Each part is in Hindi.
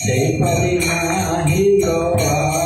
Say, Padina, Hilo.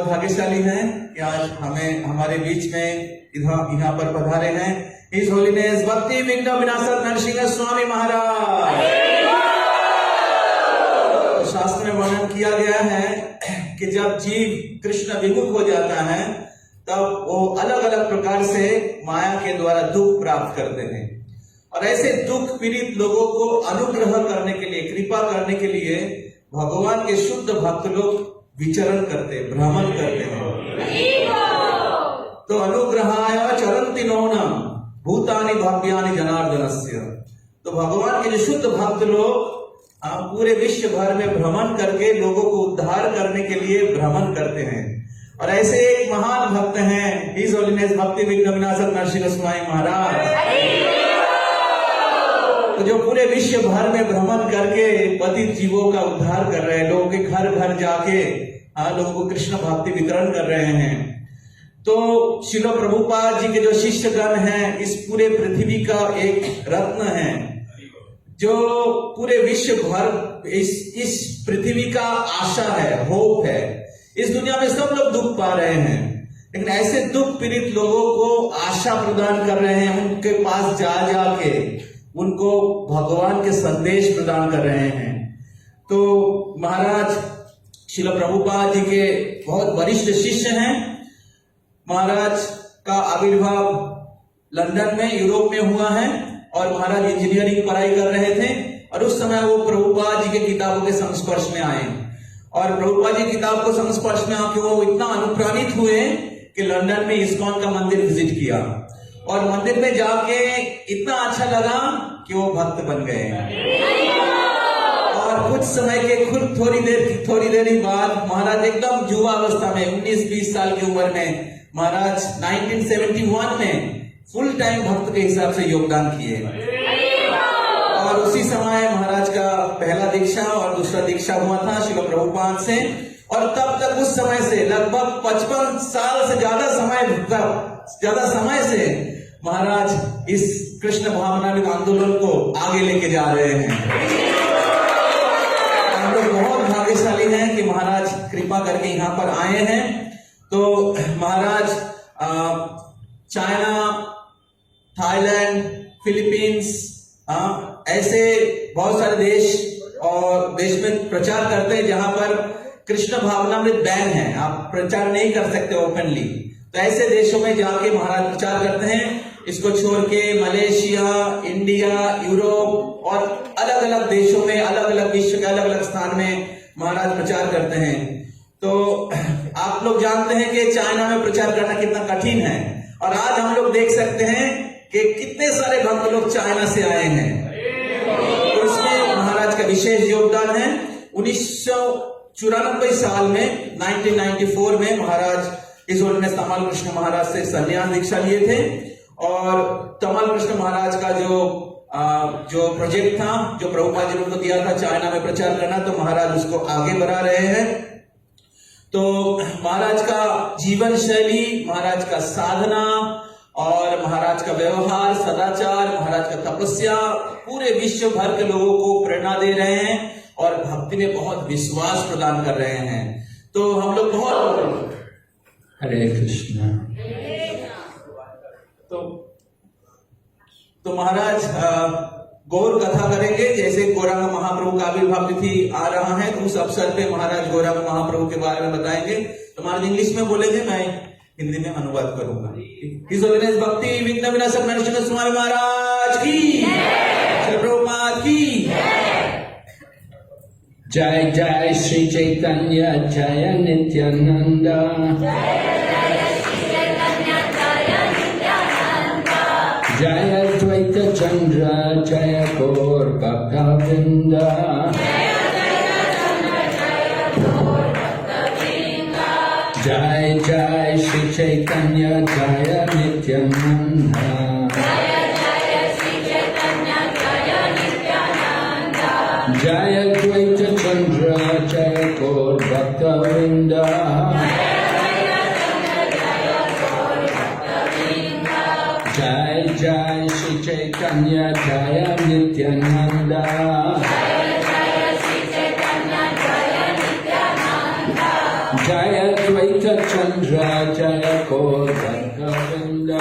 भाग्यशाली हैं कि आज हमें हमारे बीच में यहाँ पर पधारे हैं हिज होलीनेस भक्ति विघ्न विनाशक नरसिंह स्वामी महाराज। शास्त्र में वर्णन किया गया है कि जब जीव कृष्ण विमुख हो जाता है तब वो अलग अलग प्रकार से माया के द्वारा दुख प्राप्त करते हैं, और ऐसे दुख पीड़ित लोगों को अनुग्रह करने के लिए, कृपा करने के लिए भगवान के शुद्ध भक्त लोग विचरण करते, भ्रमण करते हैं। तो अनुग्रहाय चरन्ति नौनम भूतानि भव्यानि जनार्दनस्य। तो भगवान के जो शुद्ध भक्त लोग पूरे विश्व भर में भ्रमण करके लोगों को उद्धार करने के लिए भ्रमण करते हैं। और ऐसे एक महान भक्त हैं हिज होलीनेस हिज भक्ति विघ्न विनाशक नरसिंह स्वामी महाराज। तो जो पूरे विश्व भर में भ्रमण करके पतित जीवों का उद्धार कर रहे हैं, लोगों के घर घर जाके लोगों को कृष्ण भक्ति वितरण कर रहे हैं। तो श्रील प्रभुपाद जी के जो शिष्यगण हैं इस पूरे पृथ्वी का एक रत्न है, जो पूरे विश्व भर इस पृथ्वी का आशा है, होप है। इस दुनिया में सब लोग दुख पा रहे हैं, लेकिन ऐसे दुख पीड़ित लोगों को आशा प्रदान कर रहे हैं, उनके पास जा जाके उनको भगवान के संदेश प्रदान कर रहे हैं। तो महाराज श्रील प्रभुपाद जी के बहुत वरिष्ठ शिष्य हैं। महाराज का आविर्भाव लंदन में, यूरोप में हुआ है, और महाराज इंजीनियरिंग पढ़ाई कर रहे थे, और उस समय वो प्रभुपाद जी के किताबों के संस्पर्श में आए, और प्रभुपाद जी किताब को संस्पर्श में आके वो इतना अनुप्राणित हुए कि लंदन में इस्कॉन का मंदिर विजिट किया, और मंदिर में जाके इतना अच्छा लगा कि वो भक्त बन गए। और कुछ समय के खुद थोड़ी देर ही बाद महाराज एकदम युवा अवस्था में 19-20 साल की उम्र में महाराज 1971 में फुल टाइम भक्त के हिसाब से योगदान किए, और उसी समय महाराज का पहला दीक्षा और दूसरा दीक्षा हुआ था श्रील प्रभुपाद से, और तब तक उस समय से लगभग 55 साल से ज्यादा समय से महाराज इस कृष्ण भावनात्मक आंदोलन को आगे लेके जा रहे हैं। हम लोग बहुत भाग्यशाली हैं कि महाराज कृपा करके यहाँ पर आए हैं। तो महाराज चाइना, थाईलैंड, फिलीपींस, ऐसे बहुत सारे देश में प्रचार करते हैं जहां पर कृष्ण भावनामृत बैन है, आप प्रचार नहीं कर सकते ओपनली। तो ऐसे देशों में जाके महाराज प्रचार करते हैं। इसको छोड़ के मलेशिया, इंडिया, यूरोप और अलग अलग देशों में, अलग अलग विश्व के अलग अलग स्थान में महाराज प्रचार करते हैं। तो आप लोग जानते हैं कि चाइना में प्रचार करना कितना कठिन है, और आज हम लोग देख सकते हैं कि कितने सारे भक्त लोग चाइना से आए हैं। तो इसमें महाराज का विशेष योगदान है। 1994 साल में 1994 में महाराज इस होलिनेस तमाल कृष्ण महाराज से संन्यास दीक्षा लिए थे, और तमाल कृष्ण महाराज का जो प्रोजेक्ट था, जो प्रभुपाद जी ने उनको दिया था चाइना में प्रचार करना, तो महाराज उसको आगे बढ़ा रहे हैं। तो महाराज का जीवन शैली, महाराज का साधना और महाराज का व्यवहार, सदाचार, महाराज का तपस्या पूरे विश्व भर के लोगों को प्रेरणा दे रहे हैं और भक्ति में बहुत विश्वास प्रदान कर रहे हैं। तो हम लोग बहुत हरे कृष्णा। तो महाराज गौर कथा करेंगे। जैसे गौरांग महाप्रभु का आविर्भाव तिथि आ रहा है, तो उस अवसर पे महाराज गौरांग महाप्रभु के बारे में बताएंगे। तो महाराज इंग्लिश में बोलेंगे, मैं हिंदी में अनुवाद करूंगा। हिज होलिनेस भक्ति विघ्न विनाशक नरसिंह स्वामी महाराज की, श्री प्रभुपाद की जय। जय श्री चैतन्य जय नित्यानंदा, जय द्वैत चंद्र जय गौर भक्तवृंद, जय जय श्री चैतन्य जय नित्यानंद, जय द्वैत चंद्र जय गौर भक्तवृंद, जय जय श्री चैतन्य जय नित्यानंद, जय द्वैत चंद्र जय गौर भक्तवृंद।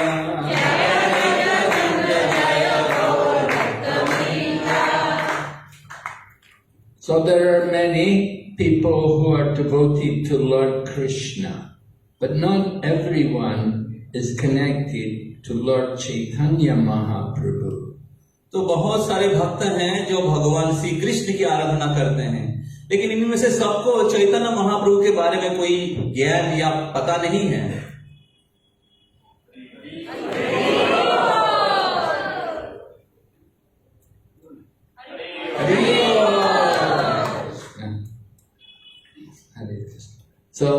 So there are many people who are devoted to Lord Krishna, but not everyone is connected to Lord Chaitanya Mahaprabhu. तो बहुत सारे भक्त हैं जो भगवान श्री कृष्ण की आराधना करते हैं, लेकिन इनमें से सबको चैतन्य महाप्रभु के बारे में कोई ज्ञान या पता नहीं है। So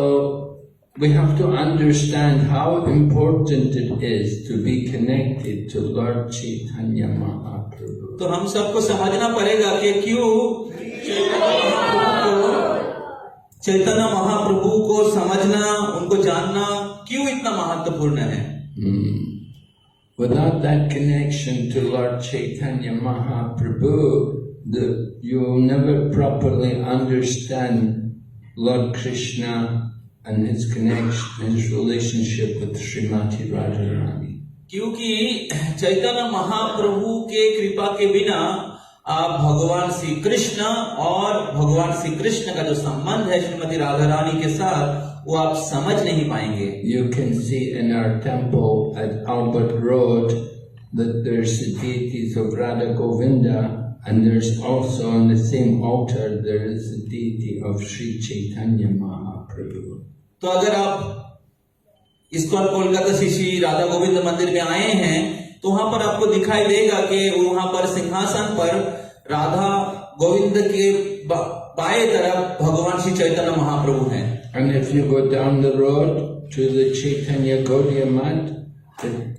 we have to understand how important it is to be connected to Lord Chaitanya Mahaprabhu. तो हम सबको समझना पड़ेगा कि क्यों चैतन्य महाप्रभु को समझना, उनको जानना क्यों इतना महत्वपूर्ण है। Without that connection to Lord Chaitanya Mahaprabhu, you will never properly understand Lord Krishna and his connection, his relationship with Srimati Radharani. क्योंकि चैतन्य महाप्रभु के कृपा के बिना आप भगवान श्री कृष्ण और भगवान श्री कृष्ण का जो संबंध है श्रीमती राधा रानी के साथ, वो आप समझ नहीं पाएंगे। You can see in our temple at Albert Road that there's the deities of Radha Govinda, and there's also on the same altar there is the deity of Sri Chaitanya Mahaprabhu. तो अगर आप इस्कॉन कोलकाता श्री राधा गोविंद मंदिर में आए हैं तो वहां पर आपको दिखाई देगा कि वहां पर सिंहासन पर राधा गोविंद के बाएं तरफ भगवान श्री चैतन्य महाप्रभु हैं। And if you go down the road to the Chaitanya Gaudiya Math,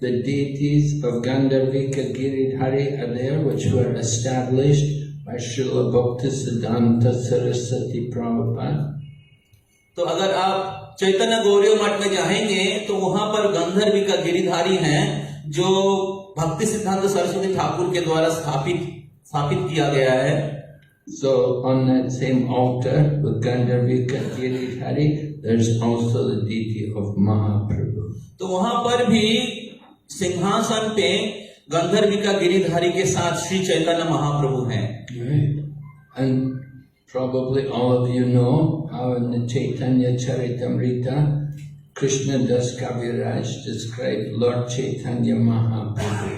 the deities of Gandharvika Giridhari are there, which were established by Srila Bhaktisiddhanta Saraswati Prabhupada. तो अगर आप चैतन्य गौरी मठ में जाएंगे तो वहां पर गंधर्विका गिरिधारी हैं जो भक्ति सिद्धांत सरस्वती ठाकुर के द्वारा स्थापित किया गया है। So on that same altar with Gandharvika Giridhari, there's also the deity of Mahaprabhu. तो वहां पर भी सिंहासन पे गंधर्विका गिरिधारी के साथ श्री चैतन्य महाप्रभु हैं। And probably all of you know how in the Chaitanya Charitamrita, Krishna Das Kaviraj described Lord Chaitanya Mahaprabhu.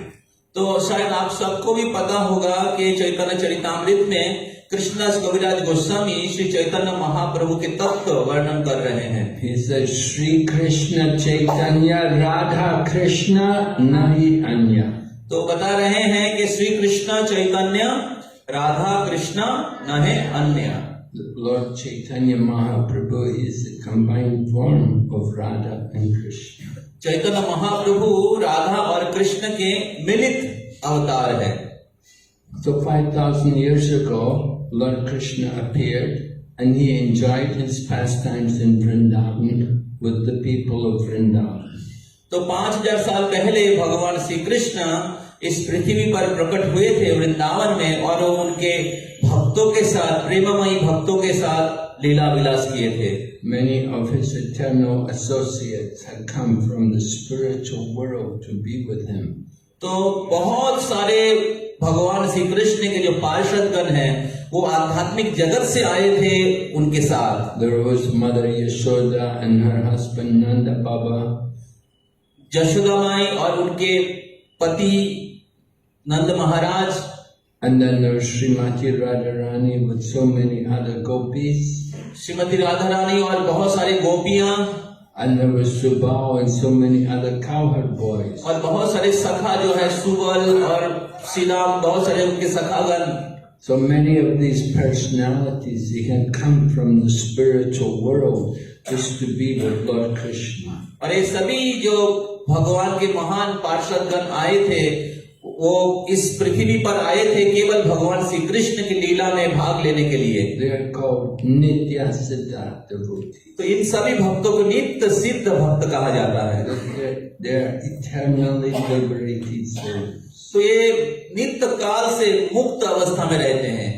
तो शायद आप सबको भी पता होगा कि चैतन्य चरितामृत में कृष्णदास कविराज गोस्वामी श्री चैतन्य महाप्रभु के तत्व वर्णन कर रहे हैं। He says, Shri Krishna Chaitanya Radha Krishna Nahi Anya. तो बता रहे हैं कि श्री कृष्ण चैतन्य राधा कृष्ण न है अन्य। Lord Chaitanya Mahaprabhu is the combined form of Radha and Krishna. Chaitanya Mahaprabhu Radha और कृष्ण के मिलित अवतार है। So 5,000 years ago, Lord Krishna appeared and he enjoyed his pastimes in Vrindavan with the people of Vrindavan. तो 5000 साल पहले भगवान श्री कृष्ण इस पृथ्वी पर प्रकट हुए थे वृंदावन में और उनके भक्तों के साथ, प्रेममयी भक्तों के साथ लीला विलास किए थे। Many of his eternal associates had come from the spiritual world to be with him. तो बहुत सारे भगवान श्री कृष्ण के जो पार्षदगण हैं वो आध्यात्मिक जगत से आए थे उनके साथ। There was Mother Yashoda and her husband Nanda Baba. Yashoda माई और उनके पति नंद महाराज। And then there was Srimati Radharani with so many other gopis. Shrimati Radha Rani और बहुत सारे गोपियां। And there was Subal and so many other cowherd boys. और बहुत सारे सखा जो है सुबल और सीलाम, बहुत सारे उनके सखागण। So many of these personalities, they had come from the spiritual world just to be with Lord Krishna. और ये सभी जो भगवान के महान पार्षदगण आए थे वो इस पृथ्वी पर आए थे केवल भगवान श्री कृष्ण की लीला में भाग लेने के लिए। They are called Nitya Siddha devotees. तो इन सभी भक्तों को नित्य सिद्ध भक्त कहा जाता है। They are eternally liberated souls. तो ये नित्य काल से मुक्त अवस्था में रहते हैं।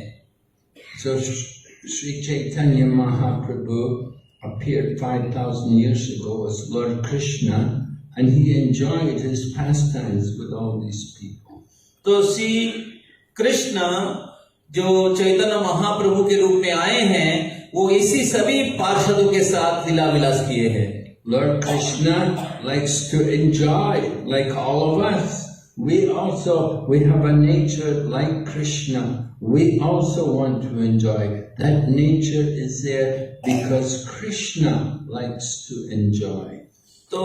So Sri Chaitanya Mahaprabhu appeared 5,000 years ago as Lord Krishna, and he enjoyed his pastimes with all these people. तो श्री कृष्ण जो चैतन्य महाप्रभु के रूप में आए हैं वो इसी सभी पार्षदों के साथ लीला विलास किए हैं। Lord Krishna likes to enjoy like all of us. We have a nature like Krishna. We also want to enjoy. That nature is there because Krishna likes to enjoy. तो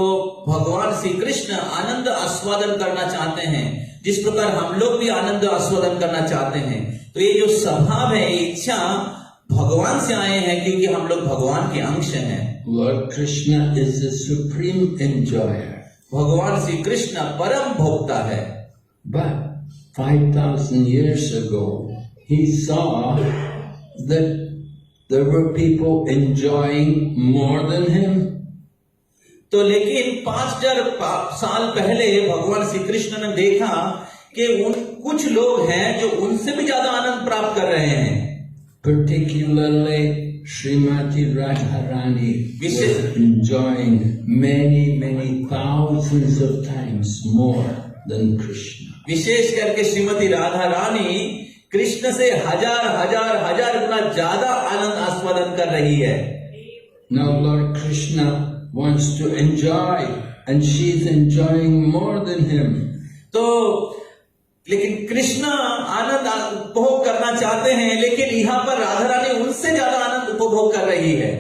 भगवान श्री कृष्ण आनंद आस्वादन करना चाहते हैं जिस प्रकार हम लोग भी आनंद आस्वादन करना चाहते हैं। तो ये जो स्वभाव है, ये इच्छा भगवान से आए हैं क्योंकि हम लोग भगवान के अंश हैं। Lord Krishna is the supreme enjoyer. भगवान श्री कृष्ण परम भोक्ता है। But 5,000 years ago, he saw that there were people enjoying more than him. तो लेकिन 5000 साल पहले भगवान श्री कृष्ण ने देखा कि कुछ लोग हैं जो उनसे भी ज्यादा आनंद प्राप्त कर रहे हैं। Particularly Srimati Radharani was enjoying many thousands of times more than Krishna. विशेष करके श्रीमती राधा रानी कृष्ण से हजार गुना ज्यादा आनंद आस्वादन कर रही है। Now Lord Krishna wants to enjoy and she is enjoying more than him. तो लेकिन कृष्ण आनंद उपभोग करना चाहते हैं, लेकिन यहाँ पर राधा रानी उनसे ज्यादा आनंद उपभोग कर रही है।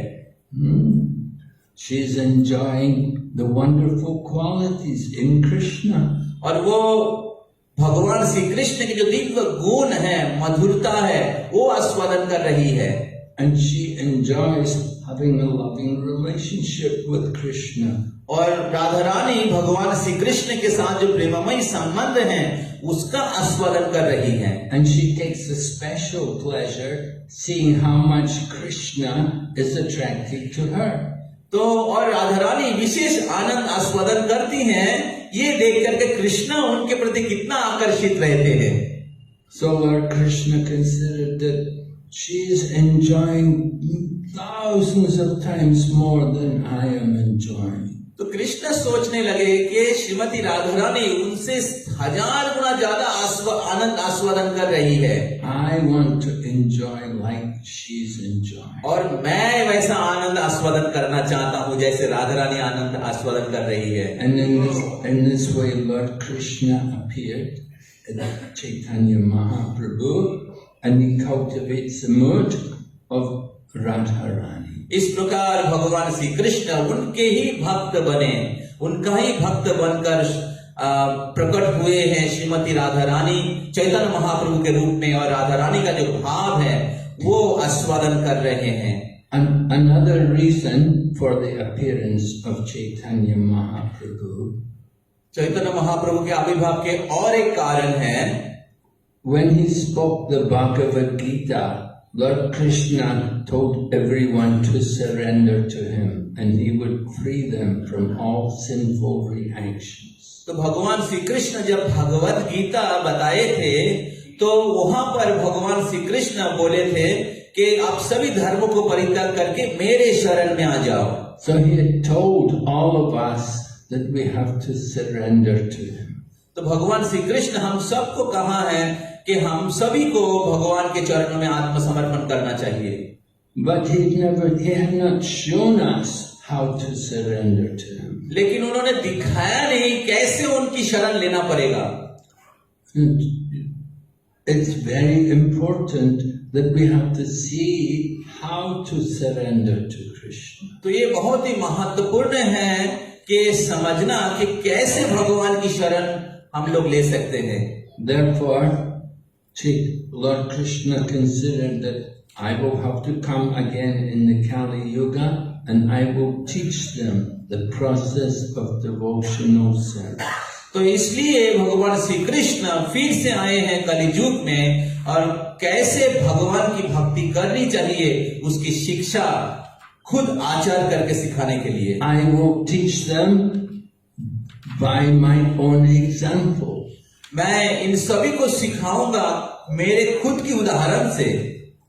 She is enjoying the wonderful qualities in Krishna. और वो भगवान श्री कृष्ण के जो दिव्य गुण है, मधुरता है, वो आस्वादन कर रही है। And she enjoys having a loving relationship with Krishna. और राधा रानी भगवान श्री कृष्ण के साथ जो प्रेममय संबंध है उसका आस्वादन कर रही है। And she takes a special pleasure seeing how much Krishna is attracted to her. तो और राधा रानी विशेष आनंद आस्वादन करती हैं ये देख करके कृष्ण उनके प्रति कितना आकर्षित रहते हैं। So Lord Krishna considered that she is enjoying thousands of times more than I am enjoying. तो कृष्ण सोचने लगे कि श्रीमती राधा रानी उनसे 1000 गुना ज्यादा आनंद आस्वादन कर रही है। I want to enjoy like she's enjoying. और मैं वैसा आनंद आस्वादन करना चाहता हूँ जैसे राधा रानी आनंद आस्वादन कर रही है। And in this way Lord Krishna appeared in Chaitanya Mahaprabhu and he cultivates the mood of Radharani. इस प्रकार भगवान श्री कृष्ण उनके ही भक्त बने, उनका ही भक्त बनकर प्रकट हुए हैं श्रीमती राधा रानी चैतन्य महाप्रभु के रूप में, और राधा रानी का जो भाव है वो आस्वादन कर रहे हैं। And another reason for the appearance of Chaitanya Mahaprabhu, Chaitanya Mahaprabhu के आविर्भाव के और एक कारण है, when he spoke the Bhagavad Gita, Lord Krishna told everyone to surrender to him and he would free them from all sinful reactions. तो भगवान श्री कृष्ण जब भगवत गीता बताए थे तो वहां पर भगवान श्री कृष्ण बोले थे कि आप सभी धर्मों को परित्याग करके मेरे शरण में आ जाओ। So he had told all of us that we have to surrender to him. तो भगवान श्री कृष्ण हम सबको कहा है कि हम सभी को भगवान के चरणों में आत्मसमर्पण करना चाहिए। But he had not shown us how to surrender to him. लेकिन उन्होंने दिखाया नहीं कैसे उनकी शरण लेना पड़ेगा। It's very important that we have to see how to surrender to Krishna. तो ये बहुत ही महत्वपूर्ण है कि समझना कि कैसे भगवान की शरण हम लोग ले सकते हैं। Therefore, Lord Krishna considered that I will have to come again in the Kali Yuga and I will teach them the process of devotional service. तो इसलिए भगवान श्री कृष्ण फिर से आए हैं कलियुग में और कैसे भगवान की भक्ति करनी चाहिए उसकी शिक्षा खुद आचार करके सिखाने के लिए। I will teach them by my own example. मैं इन सभी को सिखाऊंगा मेरे खुद की उदाहरण से।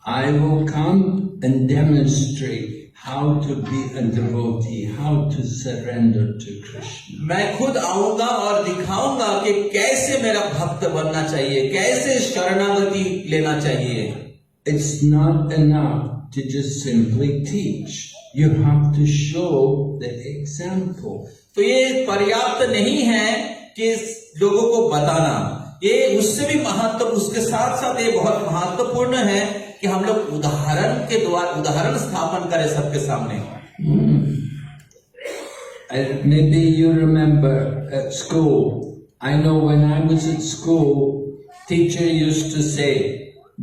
I will come and demonstrate how to be a devotee, how to surrender to Krishna. मैं खुद आऊंगा और दिखाऊंगा कि कैसे मेरा भक्त बनना चाहिए, कैसे शरणागति लेना चाहिए। It's not enough to just simply teach. You have to show the example. तो ये पर्याप्त नहीं है कि लोगों को बताना, ये उससे भी महत्व, उसके साथ साथ ये बहुत महत्वपूर्ण है कि हम लोग उदाहरण के द्वारा उदाहरण स्थापन करें सबके सामने। Maybe you remember at school. I know when I was at school, teacher used to say,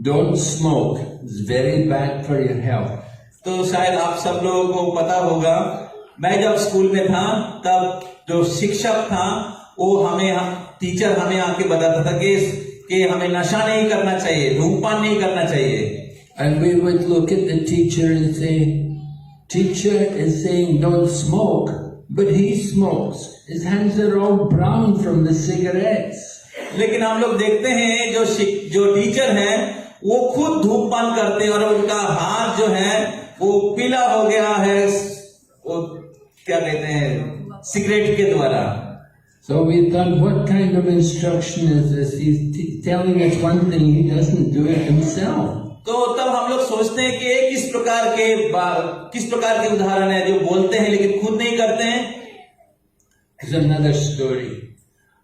don't smoke. It's very bad for your health. तो शायद आप सब लोगों को पता होगा, मैं जब स्कूल में था तब जो शिक्षक था वो टीचर हमें आके बताता था कि हमें नशा नहीं करना चाहिए, धूमपान नहीं करना चाहिए. And we would look at the teacher and say, teacher is saying don't smoke, but he smokes. His hands are all brown from the cigarettes. लेकिन हम लोग देखते हैं जो टीचर हैं वो खुद धूमपान करते हैं और उनका हाथ जो है वो पीला हो गया है, वो क्या कहते हैं, सिगरेट के द्वारा. So we thought, what kind of instruction is this? He's telling us one thing, he doesn't do it himself. तो तब हम लोग सोचते हैं कि किस प्रकार के उदाहरण है जो बोलते हैं लेकिन खुद नहीं करते हैं. There's another story.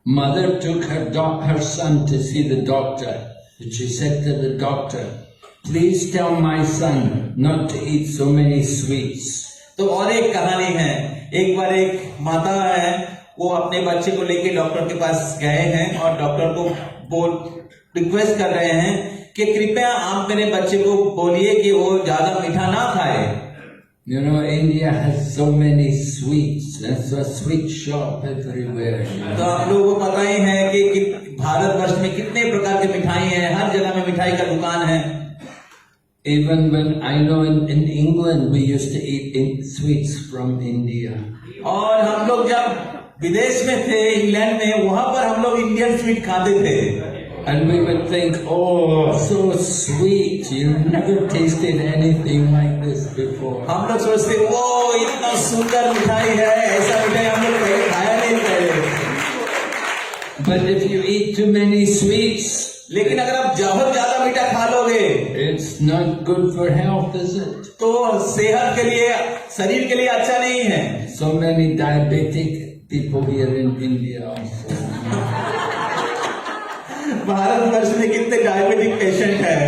Mother took her son to see the doctor. And she said to the doctor, please tell my son not to eat so many sweets. तो और एक कहानी है, एक बार एक माता है, वो अपने बच्चे को लेके डॉक्टर के पास गए हैं और डॉक्टर को रिक्वेस्ट कर रहे हैं कि कृपया आप मेरे बच्चे को बोलिए कि वो ज्यादा मीठा ना खाए. You know, India has so many sweets. There's a sweet shop everywhere. तो आप लोगों को पता ही है कि भारतवर्ष में कितने प्रकार की मिठाई हैं, हर जगह में मिठाई का दुकान है. Even when I know in England we used to eat sweets from India. और हम लोग जब विदेश में थे, इंग्लैंड में, वहां पर हम लोग इंडियन स्वीट खाते थे. And we would think, oh, so sweet. You've never tasted anything like this before. हम लोग सोचते, वो इतना सुंदर मिठाई है, ऐसा मिठाई हम लोग कहीं खाया नहीं पहले. But if you eat too many sweets, लेकिन अगर आप बहुत ज्यादा मीठा खा लोगे, it's not good for health, is it? तो सेहत के लिए, शरीर के लिए अच्छा नहीं है. So many diabetic people here in India also. Bharatvarsh में कितने डायबिटिक पेशेंट हैं.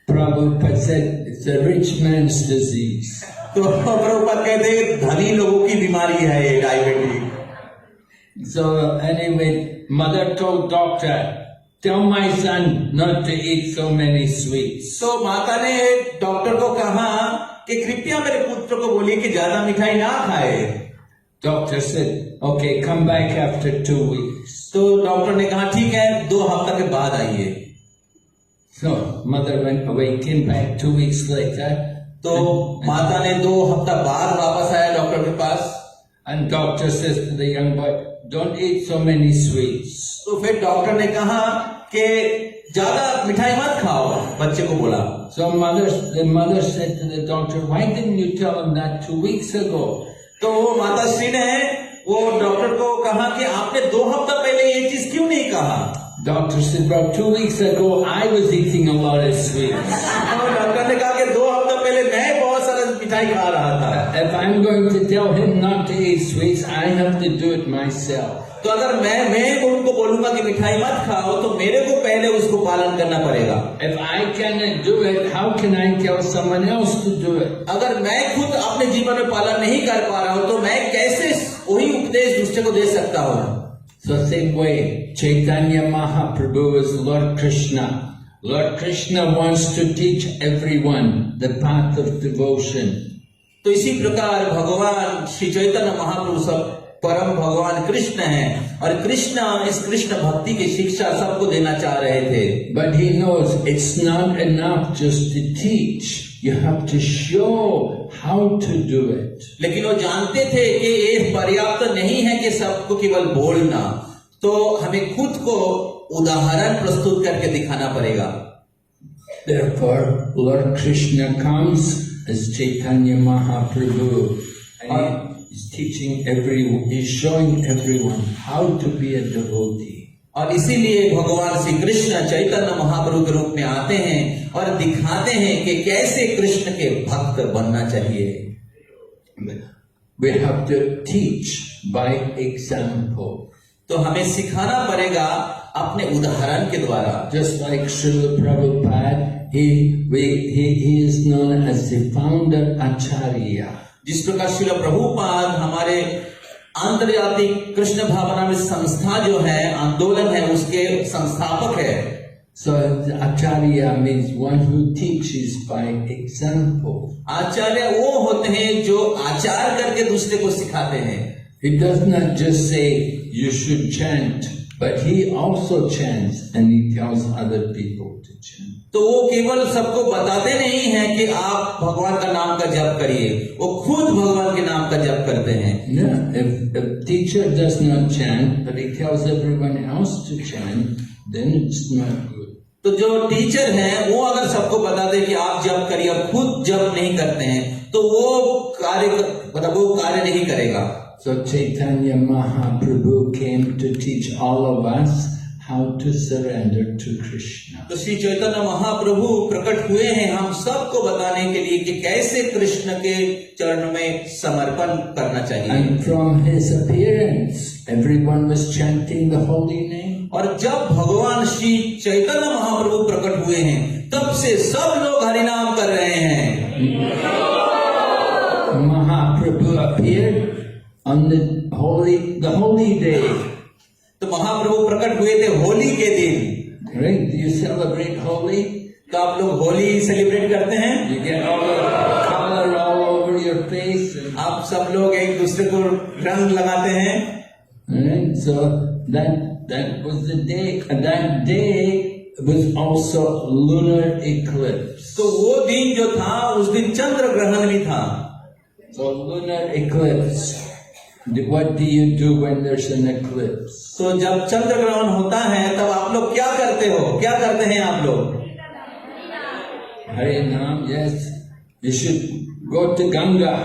Prabhupada said it's a rich man's disease. तो प्रभुपाद कहते हैं धनी लोगों की बीमारी है ये diabetic. So anyway, mother told doctor, tell my son not to eat so many sweets. तो माता ने डॉक्टर को कहा कि कृपया मेरे पुत्र को बोलिए कि ज्यादा मिठाई ना खाए. Doctor said, okay, come back after 2 weeks. तो डॉक्टर ने कहा ठीक है, 2 हफ्ते के बाद आइए. So mother went away, came back 2 weeks later. तो माता ने 2 हफ्ता बाद वापस आया डॉक्टर के पास. And doctor says to the young boy, don't eat so many sweets. तो फिर डॉक्टर ने कहा कि ज्यादा मिठाई मत खाओ, बच्चे को बोला. So the mother said to the doctor, why didn't you tell him that 2 weeks ago? तो वो माता श्री ने वो डॉक्टर को कहा कि आपने 2 हफ्ता पहले ये चीज क्यों नहीं कहा. Doctor said, about 2 weeks ago I was eating a lot of sweets. और डॉक्टर ने कहा कि 2 हफ्ता पहले मैं बहुत सारा मिठाई खा रहा था. If I'm going to tell him not to eat sweets, I have to do it myself. तो अगर मैं उनको बोलूंगा कि मिठाई मत खाओ तो मेरे को पहले उसको पालन करना पड़ेगा. If I cannot do it, how can I tell someone else to do it? अगर मैं खुद अपने जीवन में पालन नहीं कर पा रहा हूँ तो मैं कैसे वही उपदेश दूसरे को दे सकता हूँ. So same way, Chaitanya Mahaprabhu is Lord Krishna. Lord Krishna wants to teach everyone the path of devotion. तो इसी प्रकार भगवान श्री चैतन्य महाप्रभु सब परम भगवान कृष्ण हैं और कृष्ण इस कृष्ण भक्ति की शिक्षा सबको देना चाह रहे थे. But he knows it's not enough just to teach. You have to show how to do it. लेकिन वो जानते थे कि ये पर्याप्त नहीं है कि सबको केवल बोलना, तो हमें खुद को उदाहरण प्रस्तुत करके दिखाना पड़ेगा. Therefore, Lord Krishna comes as Chaitanya Mahaprabhu and he's teaching everyone, he's showing everyone how to be a devotee. और इसीलिए भगवान श्री कृष्ण चैतन्य महाप्रभु के रूप में आते हैं और दिखाते हैं कि कैसे कृष्ण के भक्त बनना चाहिए. We have to teach by example. तो हमें सिखाना पड़ेगा अपने उदाहरण के द्वारा. Just like Srila Prabhupada, he is known as the founder Acharya. जिस प्रकार श्रील प्रभुपाद हमारे आंतरजातिक कृष्ण भावना में संस्था जो है, आंदोलन है, उसके संस्थापक है. So Acharya means one who teaches by example. आचार्य वो होते हैं जो आचार करके दूसरे को सिखाते हैं। He does not just say you should chant, but he also chants and he tells other people to chant. तो वो केवल सबको बताते नहीं हैं कि आप भगवान का नाम का जप करिए, वो खुद भगवान के नाम का जप करते हैं। Yeah, if a teacher does not chant, but he tells everyone else to chant, then it's not good. तो जो टीचर हैं वो अगर सबको बता दे कि आप जप करिए और खुद जप नहीं करते हैं तो वो कार्य नहीं करेगा। So Chaitanya Mahaprabhu came to teach all of us how to surrender to Krishna. तो श्री चैतन्य महाप्रभु प्रकट हुए हैं हम सबको बताने के लिए कि कैसे कृष्ण के चरण में समर्पण करना चाहिए। And from his appearance, everyone was chanting the holy name. और जब भगवान श्री चैतन्य महाप्रभु प्रकट हुए हैं तब से सब लोग हरिनाम कर रहे हैं। Mahaprabhu appeared on the holy day. तो महाप्रभु प्रकट हुए थे होली के दिन। Right? Do you celebrate Holi? तो आप लोग होली सेलिब्रेट करते हैं? You get all the color all over your face. आप सब लोग एक दूसरे को रंग लगाते हैं। Right? So that was the day. That day was also lunar eclipse. तो वो दिन जो था उस दिन चंद्र ग्रहण भी था। So lunar eclipse. What do you do when there's an eclipse? तो जब चंद्र ग्रहण होता है तब आप लोग क्या करते हो? क्या करते हैं आप लोग? Hare Nam, yes. You should go to Ganga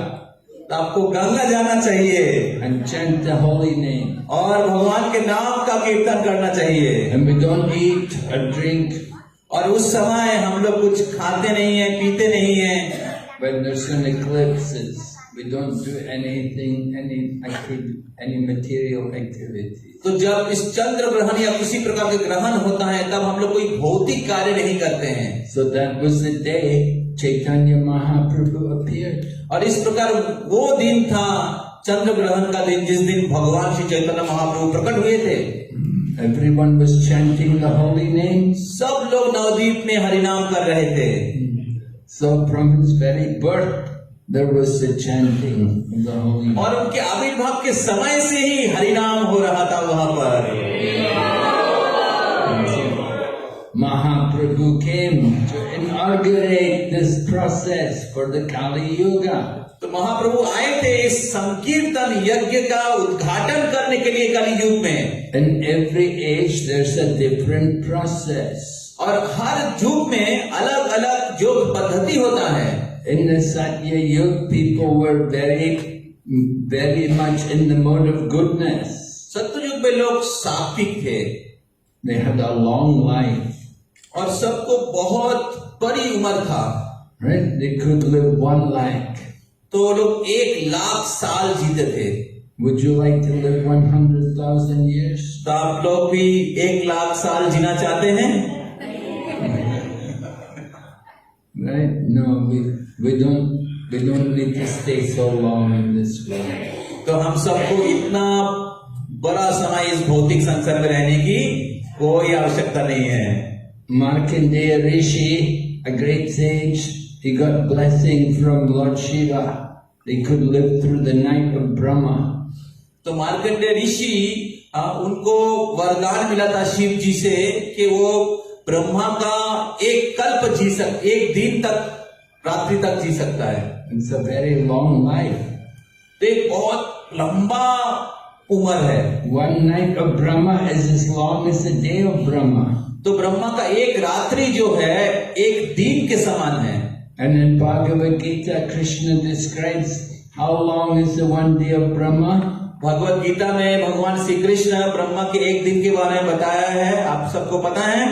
तो आपको गंगा जाना चाहिए and chant the holy name. और भगवान के नाम का कीर्तन करना चाहिए। And we don't eat or drink और उस समय हम लोग कुछ खाते नहीं है, पीते नहीं है। when there's an eclipse. We don't do anything, any material activity. तो जब इस चंद्र ग्रहण या किसी प्रकार के ग्रहण होता है तब हम लोग कोई भौतिक कार्य नहीं करते हैं। So that was the day Chaitanya Mahaprabhu appeared. और इस प्रकार वो दिन था चंद्र ग्रहण का दिन जिस दिन भगवान श्री चैतन्य महाप्रभु प्रकट हुए थे। Everyone was chanting the holy names. सब लोग नवदीप में हरिनाम कर रहे थे। So from his very birth there was the chanting of the holy name. और उनके आविर्भाव के समय से ही हरिनाम हो रहा था वहां पर। Mahaprabhu came to inaugurate this process for the Kali Yuga. तो महाप्रभु आए थे इस संकीर्तन यज्ञ का उद्घाटन करने के लिए कलि युग में। In every age there's a different process. और हर युग में अलग अलग योग पद्धति होता है। In the Satya Yuga, people were very much in the mode of goodness. सत्ययुग में लोग सात्विक थे। They had a long life. और सबको बहुत बड़ी उम्र था। Right? They could live 1 lakh. तो लोग 1,00,000 साल जीते थे। Would you like to live 100,000 years? तो आप लोग भी 1,00,000 साल जीना चाहते हैं? Right? No, we don't need to stay so long in this world. तो हम सबको इतना बड़ा समय इस भौतिक संसार में रहने की कोई आवश्यकता नहीं है। Markandeya Rishi, a great sage, he got blessing from Lord Shiva. They could live through the night of Brahma. तो मार्कंडेय ऋषि उनको वरदान मिला था शिव जी से कि वो ब्रह्मा का एक कल्प एक दिन तक रात्रि तक जी सकता है। It's a very long life. तो एक बहुत लंबा उम्र है। 1 night of Brahma is as long as a day of Brahma. तो ब्रह्मा का एक रात्रि जो है एक दिन के समान है। And in Bhagavad Gita, Krishna describes how long is the 1 day of Brahma. Bhagavad Gita में भगवान श्री कृष्ण ब्रह्मा के एक दिन के बारे में बताया है। आप सबको पता है?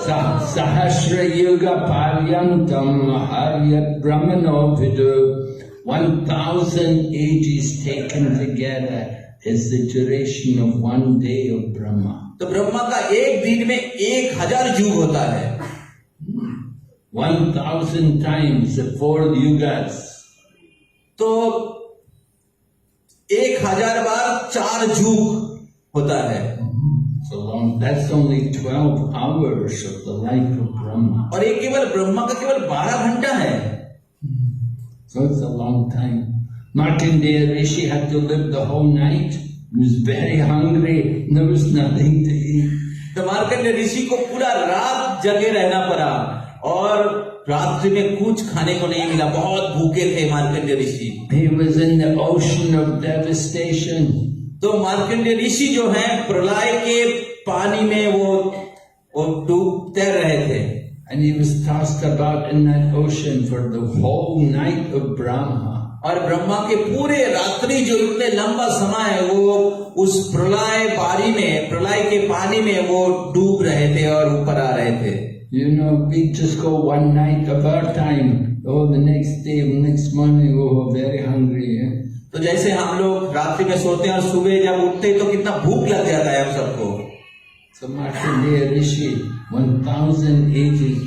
Sahasra Yuga Paryantam Haryat Brahmano Vidu. 1,000 ages taken together is the duration of 1 day of Brahma. तो ब्रह्मा का एक दिन में 1,000 युग होता है। 1,000 times the 4 yugas. तो 1,000 बार 4 युग होता है। So long. That's only 12 hours of the life of Brahma. और ये केवल ब्रह्मा का केवल 12 घंटा है। So it's a long time. Markandeya Rishi had to live the whole night. He was very hungry. There was nothing to eat. तो मार्कंडेय ऋषि को पूरा रात जगे रहना पड़ा और रात्रि में कुछ खाने को नहीं मिला, बहुत भूखे थे मार्कंडेय ऋषि। He was in the ocean of devastation. तो मार्कंडेय ऋषि जो है प्रलय के पानी में वो डूब तैर रहे थे। And he was tossed about in that ocean for the whole night of Brahma. और ब्रह्मा के पूरे रात्रि जो इतने लंबा समय है वो उस प्रलय पानी में, प्रलय के पानी में वो डूब रहे थे और ऊपर आ रहे थे। You know, we just go one night of our time. Oh, the next day, next morning, oh, we're very hungry. तो जैसे हम लोग रात्रि में सोते हैं और सुबह जब उठते हैं तो कितना भूख लग जाता है हम सबको। So Markandeya Rishi, 1000 ages.